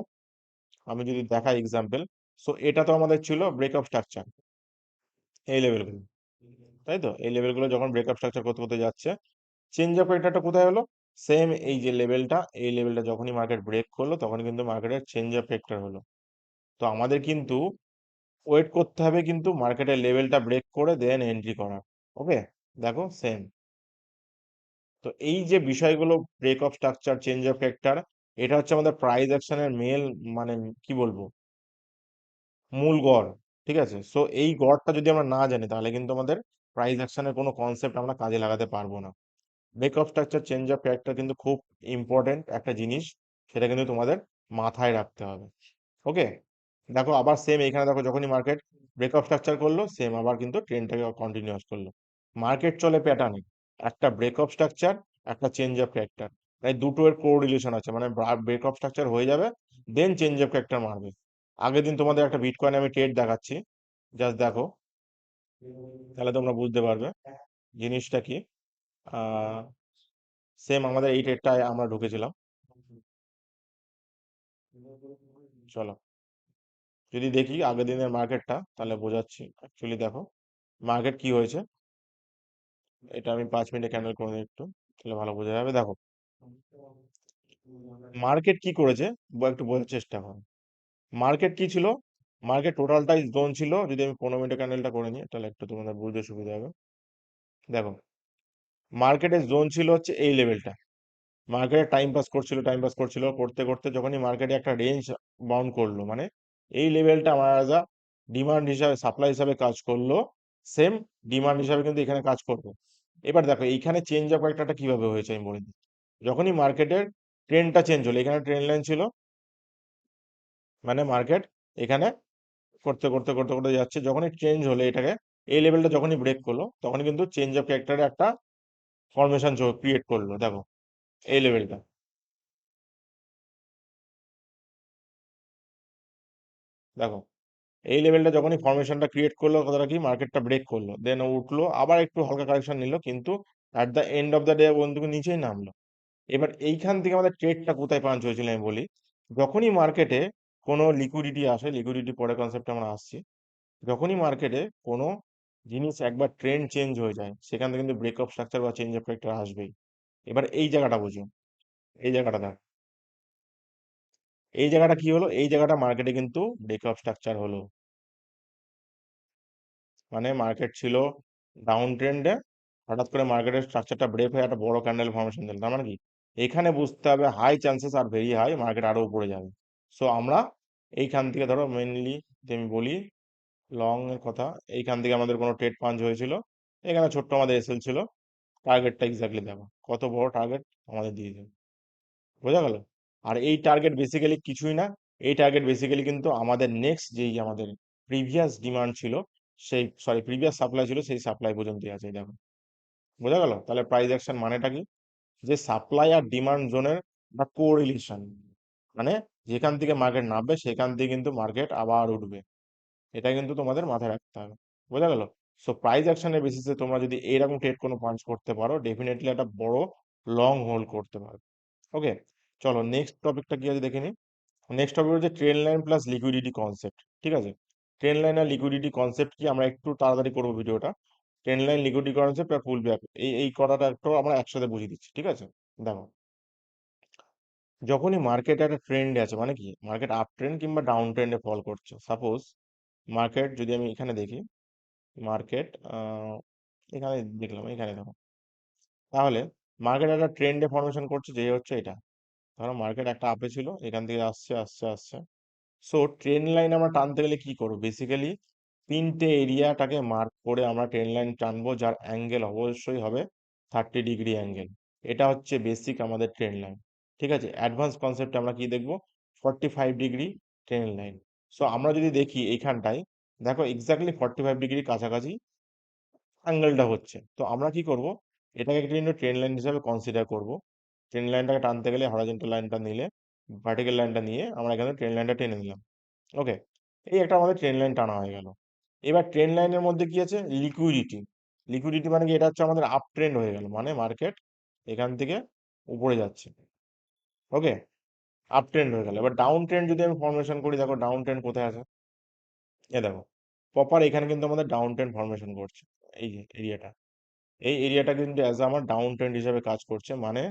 আমি যদি দেখাই এক্সাম্পল, সো এটা তো আমাদের ছিল ব্রেকআপ স্ট্রাকচার, এই লেভেলগুলো, তাই তো? এই লেভেলগুলো যখন ব্রেকআপ স্ট্রাকচার করতে করতে যাচ্ছে, চেঞ্জ অফ ফ্যাক্টরটা কোথায় হলো? সেম এই যে লেভেলটা, এই লেভেলটা যখনই মার্কেট ব্রেক করলো তখন কিন্তু মার্কেটের চেঞ্জ অফ ফ্যাক্টর হলো। তো আমাদের কিন্তু ওয়েট করতে হবে কিন্তু মার্কেটের লেভেলটা ব্রেক করে দেন এন্ট্রি করার। ওকে, দেখো সেম। তো এই যে বিষয়গুলো, break of structure, change of factor, এটা হচ্ছে আমাদের প্রাইস অ্যাকশনের মেল, মানে কি বলবো, মূল গড়। ঠিক আছে, সো এই গড়টা যদি আমরা না জানি তাহলে কিন্তু আমাদের প্রাইস অ্যাকশনের কোনো কনসেপ্ট আমরা কাজে লাগাতে পারবো না। Break of structure, change of character কিন্তু খুব ইম্পর্টেন্ট একটা জিনিস, সেটা কিন্তু তোমাদের মাথায় রাখতে হবে। ওকে, দেখো আবার সেম এখানে দেখো, যখনই মার্কেট ব্রেক অফ স্ট্রাকচার করলো সেম আবার কিন্তু ট্রেনটাকে কন্টিনিউয়াস করলো। মার্কেট চলে প্যাটার্নে, একটা ব্রেক অফ স্ট্রাকচার, একটা চেঞ্জ অফ ক্যারেক্টার, তাই দুটো এর কোরিলেশন আছে, মানে ব্রেক অফ স্ট্রাকচার হয়ে যাবে দেন চেঞ্জ অফ ক্যারেক্টার মারবে। আগের দিন তোমাদের একটা বিটকয়েন আমি ট্রেড দেখাচ্ছি, জাস্ট দেখো, তাহলে তোমরা বুঝতে পারবে জিনিসটা কি। আহ সেম আমাদের এই ট্রেডটায় আমরা ঢুকেছিলাম। চলো যদি দেখি আগের দিনের মার্কেটটা, তাহলে বোঝাচ্ছি অ্যাকচুয়ালি। দেখো মার্কেট কি হয়েছে, এটা আমি 5 মিনিটে ক্যান্ডেল করে দিই একটু, তাহলে ভালো বোঝা যাবে। দেখো মার্কেট কি করেছে, একটু বোঝার চেষ্টা করো। মার্কেট কি ছিল, মার্কেট টোটালটাই জোন ছিল, যদি আমি 15 মিনিটে ক্যান্ডেলটা করে নিই তাহলে একটু তোমাদের বুঝতে সুবিধা হবে। দেখো মার্কেটের জোন ছিল হচ্ছে এই লেভেলটা, মার্কেটে টাইম পাস করছিল, টাইম পাস করছিল, করতে করতে যখনই মার্কেটে একটা রেঞ্জ বাউন্ড করলো, মানে এই লেভেলটা আমার অ্যাজ আ ডিমান্ড হিসাবে, সাপ্লাই হিসাবে কাজ করলো, সেম ডিমান্ড হিসাবে কিন্তু এখানে কাজ করবে। এবার দেখো এইখানে চেঞ্জ অফ একটা কিভাবে হয়েছে আমি বলে দিই। যখনই মার্কেটের ট্রেন্ডটা চেঞ্জ হলো, এখানে ট্রেন্ড লাইন ছিল, মানে মার্কেট এখানে করতে করতে করতে করতে যাচ্ছে, যখনই চেঞ্জ হলো এটাকে, এই লেভেলটা যখনই ব্রেক করলো তখনই কিন্তু চেঞ্জ অফ ক্যারেক্টারে একটা ফরমেশন ক্রিয়েট করলো। দেখো এই লেভেলটা, দেখো এই লেভেলটা যখনই ফরমেশনটা ক্রিয়েট করলো, কথাটা কি মার্কেটটা ব্রেক করলো, দেন উঠলো, আবার একটু হালকা কারেকশন নিল, কিন্তু at the end of the day বন্ধুকে নিচেই নামলো। এবার এইখান থেকে আমাদের ট্রেডটা কোথায় পাঞ্চ হয়েছিল আমি বলি, যখনই মার্কেটে কোনো লিকুইডিটি আসে, লিকুইডিটি পরে কনসেপ্টে আমরা আসছি, যখনই মার্কেটে কোনো জিনিস একবার ট্রেন্ড চেঞ্জ হয়ে যায় সেখান থেকে কিন্তু ব্রেক অফ স্ট্রাকচার বা চেঞ্জ অফ ক্যারেক্টার আসবেই। এবার এই জায়গাটা বুঝো, এই জায়গাটা দেখ, এই জায়গাটা কি হলো, এই জায়গাটা মার্কেটে কিন্তু ব্রেক অফ স্ট্রাকচার হলো, মানে মার্কেট ছিল ডাউন ট্রেন্ডে, হঠাৎ করে মার্কেটের স্ট্রাকচারটা ব্রেক হয়ে একটা বড় ক্যান্ডেল ফর্মেশন দিল, তার মানে কি এখানে বুঝতে হবে high chances are very high market আরো উপরে যাবে। সো আমরা এইখান থেকে ধরো মেইনলি আমি বলি লং এর কথা, এইখান থেকে আমাদের কোনো ট্রেড পাঞ্চ হয়েছিল, এখানে ছোট্ট আমাদের এসএল ছিল, টার্গেটটা এক্স্যাক্টলি দেখো কত বড় টার্গেট আমাদের দিয়ে দেবে। বোঝা গেল? আর এই টার্গেট বেসিক্যালি কিছুই না, এই টার্গেট বেসিক্যালি কিন্তু আমাদের নেক্সট যেই আমাদের প্রিভিয়াস ডিমান্ড ছিল, সেই সরি প্রিভিয়াস সাপ্লাই ছিল সেই সাপ্লাই পর্যন্ত আছে, এই দেখো। বোঝা গেল? তাহলে প্রাইস অ্যাকশন মানেটা কি, যে সাপ্লাই আর ডিমান্ড জোনের একটা কোরিলেশন, মানে যেখান থেকে মার্কেট নামবে সেখান থেকে কিন্তু মার্কেট আবার উঠবে, এটা কিন্তু তোমাদের মাথায় রাখতে হবে। বোঝা গেল? সো প্রাইস অ্যাকশনের বেসিসে তোমরা যদি এরকম ট্রেড কোনো পাঞ্চ করতে পারো, ডেফিনেটলি একটা বড় লং হোল্ড করতে পারো। ওকে, চলো নেক্সট টপিকটা কি আছে দেখে নিই। নেক্সট টপিক হচ্ছে train line plus liquidity concept. ঠিক আছে, ট্রেন লাইন আর লিকুইডিটি কনসেপ্ট কি, আমরা একটু তাড়াতাড়ি করবো ভিডিওটা। ট্রেন লাইন, লিকুইডিটি কনসেপ্ট আর পুল ব্যাক, এই করাটা একটু আমরা একসাথে বুঝিয়ে দিচ্ছি, ঠিক আছে? দেখো যখনই মার্কেট একটা ট্রেন্ডে আছে, মানে কি মার্কেট আপ ট্রেন্ড কিংবা ডাউন ট্রেন্ডে ফল করছে, সাপোজ মার্কেট যদি আমি এখানে দেখি, মার্কেট এখানে দেখলাম, এখানে দেখো, তাহলে মার্কেট একটা ট্রেন্ডে ফরমেশন করছে, যে হচ্ছে এটা। ধরো মার্কেট একটা আপে ছিল, এখান থেকে আসছে আসছে আসছে। সো ট্রেন লাইন আমরা টানতে গেলে কি করবো, বেসিক্যালি তিনটে এরিয়াটাকে মার্ক করে আমরা ট্রেন লাইন টানবো, যার অ্যাঙ্গেল অবশ্যই হবে 30 ডিগ্রি অ্যাঙ্গেল। এটা হচ্ছে বেসিক আমাদের ট্রেন লাইন। ঠিক আছে, অ্যাডভান্স কনসেপ্টে আমরা কি দেখবো, 45 ডিগ্রি ট্রেন লাইন। সো আমরা যদি দেখি এইখানটায়, দেখো এক্স্যাক্টলি 45 ডিগ্রি কাছাকাছি অ্যাঙ্গেলটা হচ্ছে। তো আমরা কি করব, এটাকে কিন্তু ট্রেন লাইন হিসাবে কনসিডার করব। ট্রেন লাইনটাকে টানতে গেলে হরাইজন্টাল লাইনটা নিলে, ভার্টিক্যাল লাইনটা নিয়ে আমরা এখানে ট্রেন লাইনটা টেনে নিলাম। ওকে, এই একটা আমাদের ট্রেন লাইন টানা হয়ে গেল। এবার ট্রেন লাইনের মধ্যে কি আছে, লিকুইডিটি। লিকুইডিটি মানে কি, এটা হচ্ছে আমাদের আপ ট্রেন্ড হয়ে গেল, মানে মার্কেট এখান থেকে উপরে যাচ্ছে। ওকে, আপ ট্রেন্ড হয়ে গেল। এবার ডাউন ট্রেন্ড যদি আমি ফর্মেশন করি, দেখো ডাউন ট্রেন্ড কোথায় আছে, এ দেখো প্রপার এখানে কিন্তু আমাদের ডাউন ট্রেন্ড ফর্মেশন করছে। এই যে এরিয়াটা, এই এরিয়াটা কিন্তু অ্যাজ আমার ডাউন ট্রেন্ড হিসেবে কাজ করছে। মানে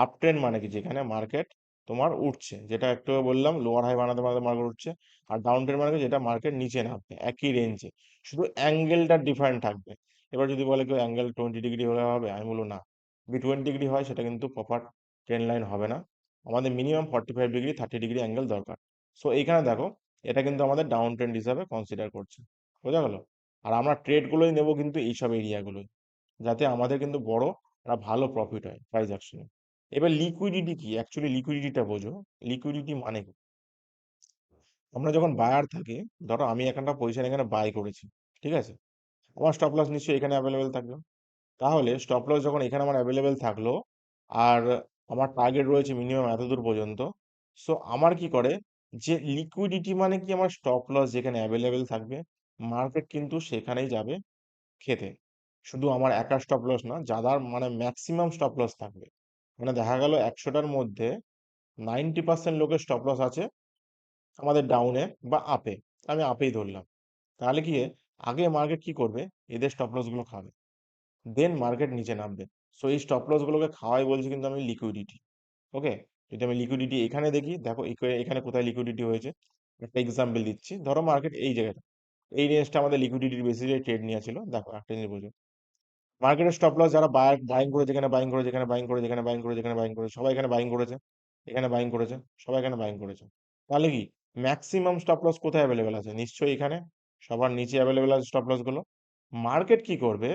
আপ ট্রেন্ড মানে কি, যেখানে মার্কেট তোমার উঠছে, যেটা একটু বললাম লোয়ার হাই বানাতে বানাতে মার্কেট উঠছে। আর ডাউন ট্রেন্ড মানে কি, যেটা মার্কেট নিচে নামবে একই রেঞ্জে, শুধু অ্যাঙ্গেলটা ডিফারেন্ট থাকবে। এবার যদি বলে কেউ অ্যাঙ্গেল 20 ডিগ্রি হলে হবে, আমি বলবো না। যদি 20 ডিগ্রি হয় সেটা কিন্তু প্রপার ট্রেন্ড লাইন হবে না, আমাদের মিনিমাম 45 ডিগ্রি 30 ডিগ্রি অ্যাঙ্গেল দরকার। সো এইখানে দেখো, এটা কিন্তু আমাদের ডাউন ট্রেন্ড হিসাবে কনসিডার করছে। বোঝা গেল? আর আমরা ট্রেডগুলোই নেবো কিন্তু এইসব এরিয়াগুলোই, যাতে আমাদের কিন্তু বড় একটা ভালো প্রফিট হয় প্রাইস অ্যাকশনে। এবার লিকুইডিটি কি, অ্যাকচুয়ালি লিকুইডিটিটা বোঝো। লিকুইডিটি মানে কি, আমরা যখন বায়ার থাকি, ধরো আমি একটা পজিশন এখানে বাই করেছি, ঠিক আছে, আমার স্টপ লস নিশ্চয়ই এখানে অ্যাভেলেবেল থাকবে। তাহলে স্টপ লস যখন এখানে আমার অ্যাভেলেবেল থাকলো, আর আমার টার্গেট রয়েছে মিনিমাম এত দূর পর্যন্ত, সো আমার কি করে, যে লিকুইডিটি মানে কি, আমার স্টপ লস যেখানে অ্যাভেলেবেল থাকবে, মার্কেট কিন্তু সেখানেই যাবে খেতে। শুধু আমার একা স্টপ লস না, যাদের মানে ম্যাক্সিমাম স্টপ লস থাকবে, মানে দেখা গেল 100টার মধ্যে 90% লোকের স্টপ লস আছে আমাদের ডাউনে বা আপে। আমি আপেই ধরলাম। তাহলে কি আগে মার্কেট কি করবে, এদের স্টপ লস গুলো খাবে, দেন মার্কেট নিচে নামবে। সো এই স্টপ লস গুলোকে খাওয়াই বলছি কিন্তু আমি লিকুইডিটি। ওকে, যদি আমি লিকুইডিটি এখানে দেখি, দেখো এখানে কোথায় লিকুইডিটি হয়েছে, একটা এক্সাম্পল দিচ্ছি। ধরো মার্কেট এই জায়গাটা, এই রেঞ্জটা আমাদের লিকুইডিটির বেসিসে ট্রেড নিয়ে ছিল। দেখো একটা জিনিস বোঝো, মার্কেটের স্টপ লস যারা বাইং করে, যেখানে বাইং করে, যেখানে বাইং করে, যেখানে বাইং করে, যেখানে বাইং করে, সবাই এখানে বাইং করেছে, এখানে বাইং করেছে, সবাই এখানে বাইং করেছে। তাহলে কি ম্যাক্সিমাম স্টপ লস কোথায় অ্যাভেলেবেল আছে, নিশ্চয়ই এখানে সবার নিচে অ্যাভেলেবেল আছে স্টপ লস গুলো। মার্কেট কি করবে,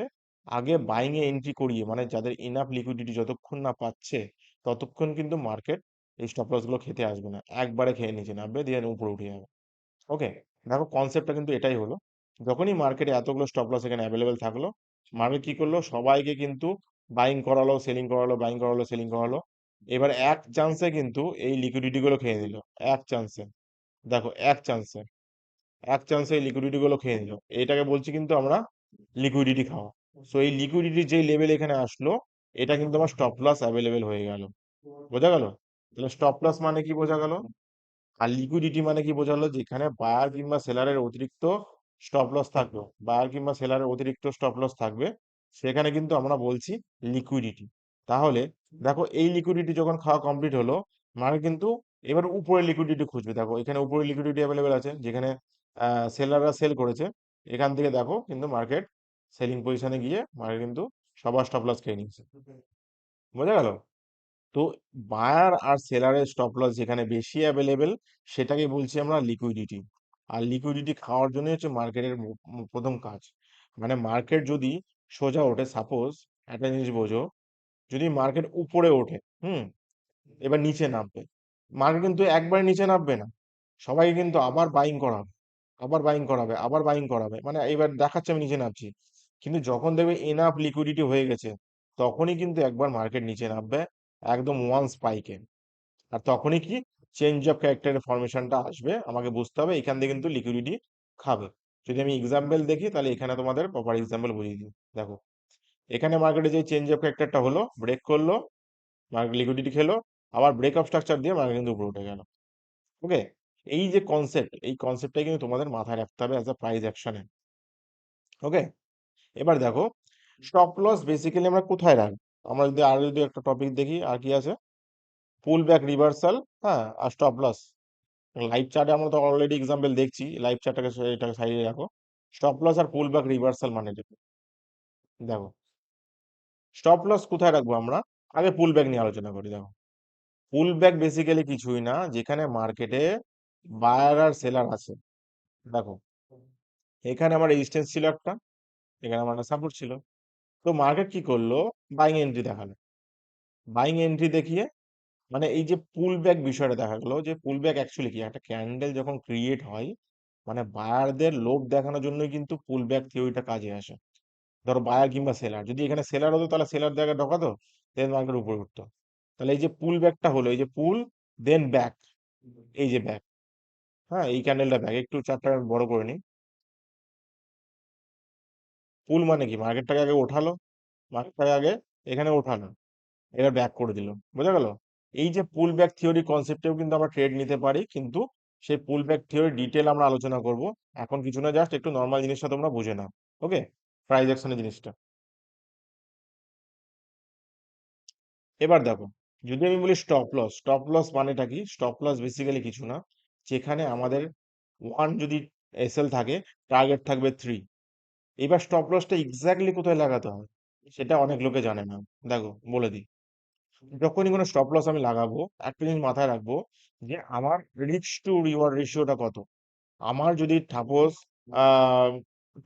আগে বাইং এ এন্ট্রি করিয়ে, মানে যাদের ইনাফ লিকুইডিটি যতক্ষণ না পাচ্ছে, ততক্ষণ কিন্তু মার্কেট এই স্টপ লস গুলো খেতে আসবে না, একবারে খেয়ে নিচে নামবে, দিয়ে উপরে উঠে যাবে। ওকে, দেখো কনসেপ্টটা কিন্তু এটাই হলো। যখনই মার্কেটে এতগুলো স্টপ লস এখানে অ্যাভেলেবেল থাকলো, মার্কেট কি করলো, সবাইকে কিন্তু বাইং করালো, সেলিং করালো, বাইং করালো, সেলিং করালো। এবার এক চান্সে কিন্তু এই লিকুইডিটি গুলো খেয়ে নিল, এক চান্সে। দেখো এক চান্সে এই লিকুইডিটি গুলো খেয়ে নিল, এটাকে বলছি কিন্তু আমরা লিকুইডিটি খাওয়া। সো এই লিকুইডিটি যেই লেভেল এখানে আসলো, এটা কিন্তু আমার স্টপ লস অ্যাভেলেবেল হয়ে গেল। বোঝা গেল? তাহলে স্টপ লস মানে কি বোঝা গেল, আর লিকুইডিটি মানে কি বোঝালো, যেখানে বায়ার কিংবা সেলারের অতিরিক্ত স্টপ লস থাকবে, বায়ার কিংবা সেলারের অতিরিক্ত স্টপ লস থাকবে, সেখানে কিন্তু আমরা বলছি লিকুইডিটি। তাহলে দেখো এই লিকুইডিটি যখন খাওয়া কমপ্লিট হলো, মানে কিন্তু এবার উপরে লিকুইডিটি খুঁজবে। দেখো এখানে উপরে লিকুইডিটি অ্যাভেলেবেল আছে, যেখানে সেলাররা সেল করেছে, এখান থেকে দেখো কিন্তু মার্কেট সেলিং পজিশনে গিয়ে মার্কেট কিন্তু সবার স্টপ লস খেয়ে নিচ্ছে। বোঝা গেল? তো বায়ার আর সেলারের স্টপ লস যেখানে বেশি অ্যাভেলেবেল, সেটাকে বলছি আমরা লিকুইডিটি। আর লিকুইডিটি খাওয়ার জন্য হচ্ছে মার্কেটের প্রথম কাজ। মানে মার্কেট যদি সোজা ওঠে, সাপোজ একটা জিনিস বোঝো, যদি মার্কেট উপরে ওঠে, এবার নিচে নামবে, মার্কেট কিন্তু একবারে নিচে নামবে না, সবাই কিন্তু আবার বাইং করাবে, আবার বাইং করাবে, আবার বাইং করাবে, মানে এবার দেখাচ্ছে আমি নিচে নামছি। কিন্তু যখন দেখবে এনাফ লিকুইডিটি হয়ে গেছে, তখনই কিন্তু একবার মার্কেট নিচে নামবে, একদম ওয়ান স্পাইকে। আর তখনই কি চেঞ্জ অফ ক্যারেক্টারের ফরমেশনটা আসবে, আমাকে বুঝতে হবে এখান থেকে কিন্তু লিকুইডিটি খাবে। যদি আমি এক্সাম্পল দেখি, তাহলে এখানে তোমাদের প্রপার এক্সাম্পল বুঝিয়ে দিই। দেখো এখানে মার্কেটে যে চেঞ্জ অফ ক্যারেক্টারটা হলো, ব্রেক করলো, মার্কেট লিকুইডিটি খেলো, আবার ব্রেক অফ স্ট্রাকচার দিয়ে মার্কেট কিন্তু উপরে উঠে গেল। ওকে, এই যে কনসেপ্ট, এই কনসেপ্টটাই কিন্তু তোমাদের মাথায় রাখতে হবে অ্যাজ আ প্রাইস অ্যাকশনে। ওকে, এবার দেখো স্টপ লস বেসিক্যালি আমরা কোথায় রাখবো, আমরা যদি আর যদি একটা টপিক দেখি, আর কি আছে, পুল ব্যাক রিভার্সাল, হ্যাঁ, আর স্টপ লস। লাইভ চার্টে আমরা তো অলরেডি এক্সাম্পল দেখছি, লাইভ চার্টটাকে এটাকে সাইডে রাখো। স্টপ লস আর পুল ব্যাক রিভার্সাল মানে দেখো, স্টপ লস কোথায় রাখবো আমরা? আগে পুল ব্যাক নিয়ে আলোচনা করি। দেখো, পুল ব্যাক বেসিক্যালি কিছুই না, যেখানে মার্কেটে বায়ার আর সেলার আছে। দেখো, এখানে আমার রেজিস্ট্যান্স ছিল একটা, এখানে আমার একটা সাপোর্ট ছিল। তো মার্কেট কি করলো? বাইং এন্ট্রি দেখালো। বাইং এন্ট্রি দেখিয়ে, মানে এই যে পুল ব্যাক বিষয়টা দেখা গেলো, যে পুল ব্যাক অ্যাকচুয়ালি কি, একটা ক্যান্ডেল যখন ক্রিয়েট হয়, মানে বায়ারদের লোভ দেখানোর জন্যই কিন্তু পুল ব্যাক থিওরিটা কাজে আসে। ধরো বায়ার কিংবা সেলার, যদি এখানে সেলার হতো তাহলে সেলার জায়গায় ঢোকাতো, দেন মার্কেট উপরে উঠতো। তাহলে এই যে পুল ব্যাকটা হলো, এই যে পুল দেন ব্যাক, এই যে ব্যাক, হ্যাঁ, এই ক্যান্ডেলটা ব্যাক। একটু চারটা বড় করে নিই। পুল মানে কি, মার্কেটটাকে আগে ওঠালো, মার্কেটটাকে আগে এখানে ওঠানো, এটা ব্যাক করে দিল, বোঝা গেল? এই যে পুল ব্যাক থিওরি কনসেপ্টেও কিন্তু আমরা ট্রেড নিতে পারি, কিন্তু সেই পুল ব্যাক থিওরি ডিটেল আমরা আলোচনা করব। এখন কিছু না, জাস্ট একটু নর্মাল জিনিসটা তোমরা বুঝে নাও। ওকে, প্রাইস অ্যাকশনের জিনিসটা এবার দেখো। যদি আমি বলি স্টপ লস, স্টপ লস মানেটা কি? স্টপ লস বেসিক্যালি কিছু না, যেখানে আমাদের ওয়ান যদি এসএল থাকে, টার্গেট থাকবে থ্রি। এবার স্টপ লসটা এক্স্যাক্টলি কোথায় লাগাতে হয় সেটা অনেক লোকে জানে না। দেখো বলে দিই, যখনই কোনো স্টপ লস আমি লাগাবো, একটা জিনিস মাথায় রাখবো, যে আমার রিস্ক টু রিওয়ার্ড রেশিওটা কত। আমার যদি সাপোজ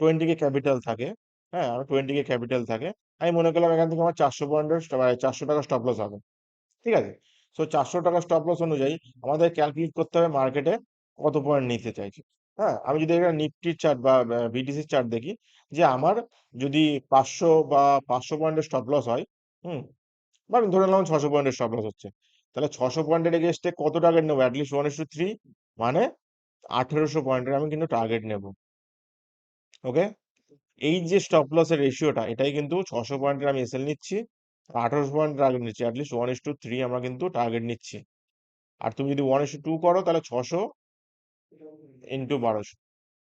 20 কে ক্যাপিটাল থাকে, হ্যাঁ, আমার 20 কে ক্যাপিটাল থাকে, আমি মনে করলাম এখান থেকে আমার 400 পয়েন্টের 400 টাকা স্টপ লস হবে, ঠিক আছে? সো 400 টাকা স্টপ লস অনুযায়ী আমাদের ক্যালকুলেট করতে হবে মার্কেটে কত পয়েন্ট নিতে চাইছে। হ্যাঁ, আমি যদি এখানে নিফটির চার্ট বা বিটিসির চার্ট দেখি, যে আমার যদি 500 পয়েন্টের স্টপ লস হয়, হুম, বা আমি ধরে নিলাম 600 পয়েন্টের স্টপ লস হচ্ছে, তাহলে 600 পয়েন্টের এগেনস্টে কত টার্গেট নেবো? অ্যাটলিস্ট 1:3, মানে 1800 পয়েন্টের আমি কিন্তু টার্গেট নেব। ওকে, এই যে স্টপ লসের রেশিওটা, এটাই কিন্তু 600 পয়েন্টের আমি এসএল নিচ্ছি, 1800 পয়েন্টের টার্গেট নিচ্ছি, অ্যাটলিস্ট 1:3 আমরা কিন্তু টার্গেট নিচ্ছি। আর তুমি যদি 1:2 করো, তাহলে 600 × 1200,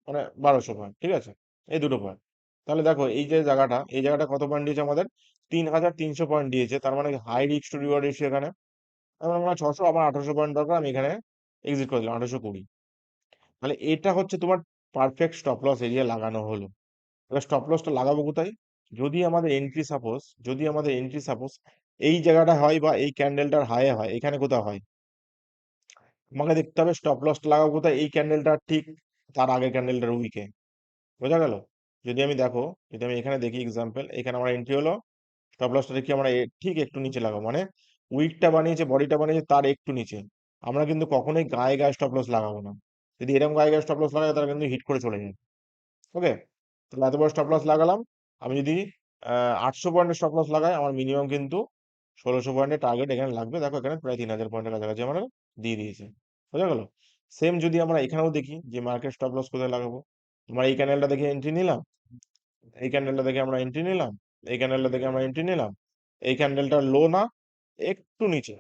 মানে 1200 পয়েন্ট, ঠিক আছে? এই দুটো পয়েন্ট। তাহলে দেখো এই যে জায়গাটা, এই জায়গাটা কত পয়েন্ট দিয়েছে আমাদের? 3300 পয়েন্ট দিয়েছে। তার মানে high risk to reward ratio এখানে। আমার মনে হয় 600, আবার 1800 পয়েন্ট দরকার, আমি এখানে এক্সিট করে দিলাম 1820। তাহলে এটা হচ্ছে তোমার পারফেক্ট স্টপ লস এরিয়া লাগানো হলো। এবার স্টপ লসটা লাগাবো কোথায়? যদি আমাদের এন্ট্রি সাপোজ এই জায়গাটা হয়, বা এই ক্যান্ডেলটার হাই হয়, এখানে কোথাও হয়, আমাকে দেখতে হবে স্টপ লসটা লাগাবো কোথায়? এই ক্যান্ডেলটার ঠিক তার আগের ক্যান্ডেলটার উইকে, বোঝা গেল? যদি আমি দেখো, যদি আমি এখানে দেখি এক্সাম্পল, এখানে আমার এন্ট্রি হলো, স্টপ লসটা দেখি আমরা ঠিক একটু নিচে লাগাবো, মানে উইকটা বানিয়েছে, বডিটা বানিয়েছে তার একটু নিচে। আমরা কিন্তু কখনোই গায়ে গায়ে স্টপ লস লাগাবো না। যদি এরকম গায়ে গায়ে স্টপ লস লাগাই, তারা কিন্তু হিট করে চলে যায়। ওকে, তাহলে এত বড় স্টপ লস লাগালাম। আমি যদি 800 পয়েন্টের স্টপ লস লাগাই, আমার মিনিমাম কিন্তু 1600 পয়েন্টের টার্গেট এখানে লাগবে। দেখো এখানে প্রায় 3000 পয়েন্টের কাছাকাছি আমরা দিয়ে দিয়েছে, বোঝা গেল? সেম যদি আমরা এখানেও দেখি যে মার্কেট স্টপ লস কোথায় লাগাবো, আমরা এই ক্যান্ডেলটা দেখে এন্ট্রি নিলাম, এই ক্যান্ডেলটা দেখে আমরা এন্ট্রি নিলাম, এই ক্যান্ডেলটা দেখে আমরা এন্ট্রি নিলাম, এই ক্যান্ডেলটা লো না, একটু নিচে,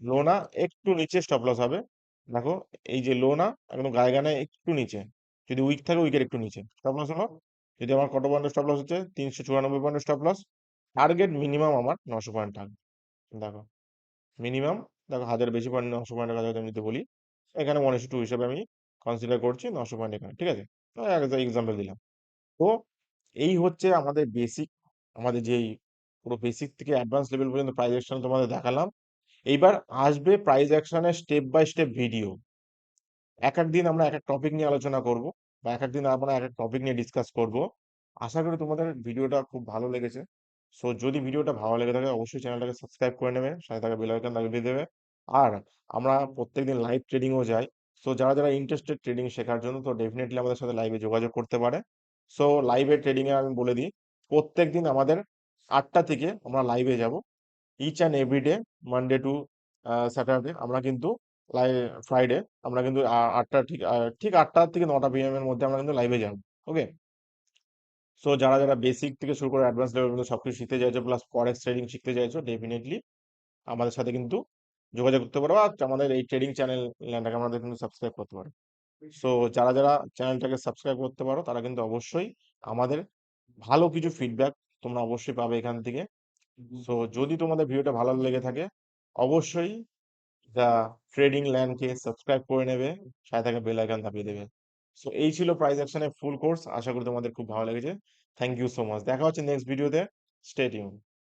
লো না, একটু নিচে স্টপ লস হবে। দেখো, এই যে লো না, একদম গায়ে গায়ে একটু নিচে, যদি উইক থাকে উইকের একটু নিচে স্টপ লস হলো। যদি আমার কত পয়েন্টের স্টপ লস হচ্ছে? 394 পয়েন্টের স্টপ লস। টার্গেট মিনিমাম আমার 900 পয়েন্ট টার্গেট। দেখো মিনিমাম, দেখো হাজার বেশি পয়েন্ট, 900 পয়েন্টের কাছে আমি যদি বলি, এখানে 1:2 হিসাবে আমি কনসিডার করছি 900 পয়েন্ট এখানে, ঠিক আছে? তো এক্সাম্পল দিলাম। তো এই হচ্ছে আমাদের বেসিক, আমাদের যেই পুরো বেসিক থেকে অ্যাডভান্স লেভেল পর্যন্ত প্রাইস অ্যাকশন তোমাদের দেখালাম। এইবার আসবে প্রাইস অ্যাকশনের স্টেপ বাই স্টেপ ভিডিও। এক এক দিন আমরা এক এক টপিক নিয়ে আলোচনা করব, বা এক এক দিন আমরা এক এক টপিক নিয়ে ডিসকাস করব। আশা করি তোমাদের ভিডিওটা খুব ভালো লেগেছে। সো যদি ভিডিওটা ভালো লেগে থাকে, অবশ্যই চ্যানেলটাকে সাবস্ক্রাইব করে নেবে, সাথে থাকা বেল আইকন লাগিয়ে দেবে। আর আমরা প্রত্যেকদিন লাইভ ট্রেডিংও যাই। সো যারা যারা ইন্টারেস্টেড ট্রেডিং শেখার জন্য, তো ডেফিনেটলি আমাদের সাথে লাইভে যোগাযোগ করতে পারে। সো লাইভে ট্রেডিং এ আমি বলে দিই, প্রত্যেকদিন আমাদের 8টা থেকে আমরা লাইভে যাব। Each and everyday, Monday to Saturday আমরা কিন্তু ফ্রাইডে আমরা কিন্তু 8টা ঠিক 8টা থেকে 9টা পিএম এর মধ্যে আমরা কিন্তু লাইভে যাব। ওকে, সো যারা যারা বেসিক থেকে শুরু করে অ্যাডভান্স লেভেল পর্যন্ত সবকিছু শিখতে চাইছো, প্লাস ফরেক্স ট্রেডিং শিখতে চাইছো, ডেফিনেটলি আমাদের সাথে কিন্তু যোগাযোগ করতে পারো। আর আমাদের এই ট্রেডিং চ্যানেলটাকে আমাদের কিন্তু সাবস্ক্রাইব করতে পারো। সো যারা যারা চ্যানেলটাকে সাবস্ক্রাইব করতে পারো, তারা কিন্তু অবশ্যই আমাদের ভালো কিছু ফিডব্যাক তোমরা অবশ্যই পাবে এখান থেকে। সো যদি তোমাদের ভিডিওটা ভালো লেগে থাকে, অবশ্যই দ্য ট্রেডিং ল্যান্ডকে সাবস্ক্রাইব করে নেবে, সাথে থাকা বেল আইকন দাবিয়ে দেবে। সো এই ছিল প্রাইস অ্যাকশনের ফুল কোর্স। আশা করি তোমাদের খুব ভালো লেগেছে। Thank you so much. দেখা হচ্ছে নেক্সট ভিডিওতে। Stay tune.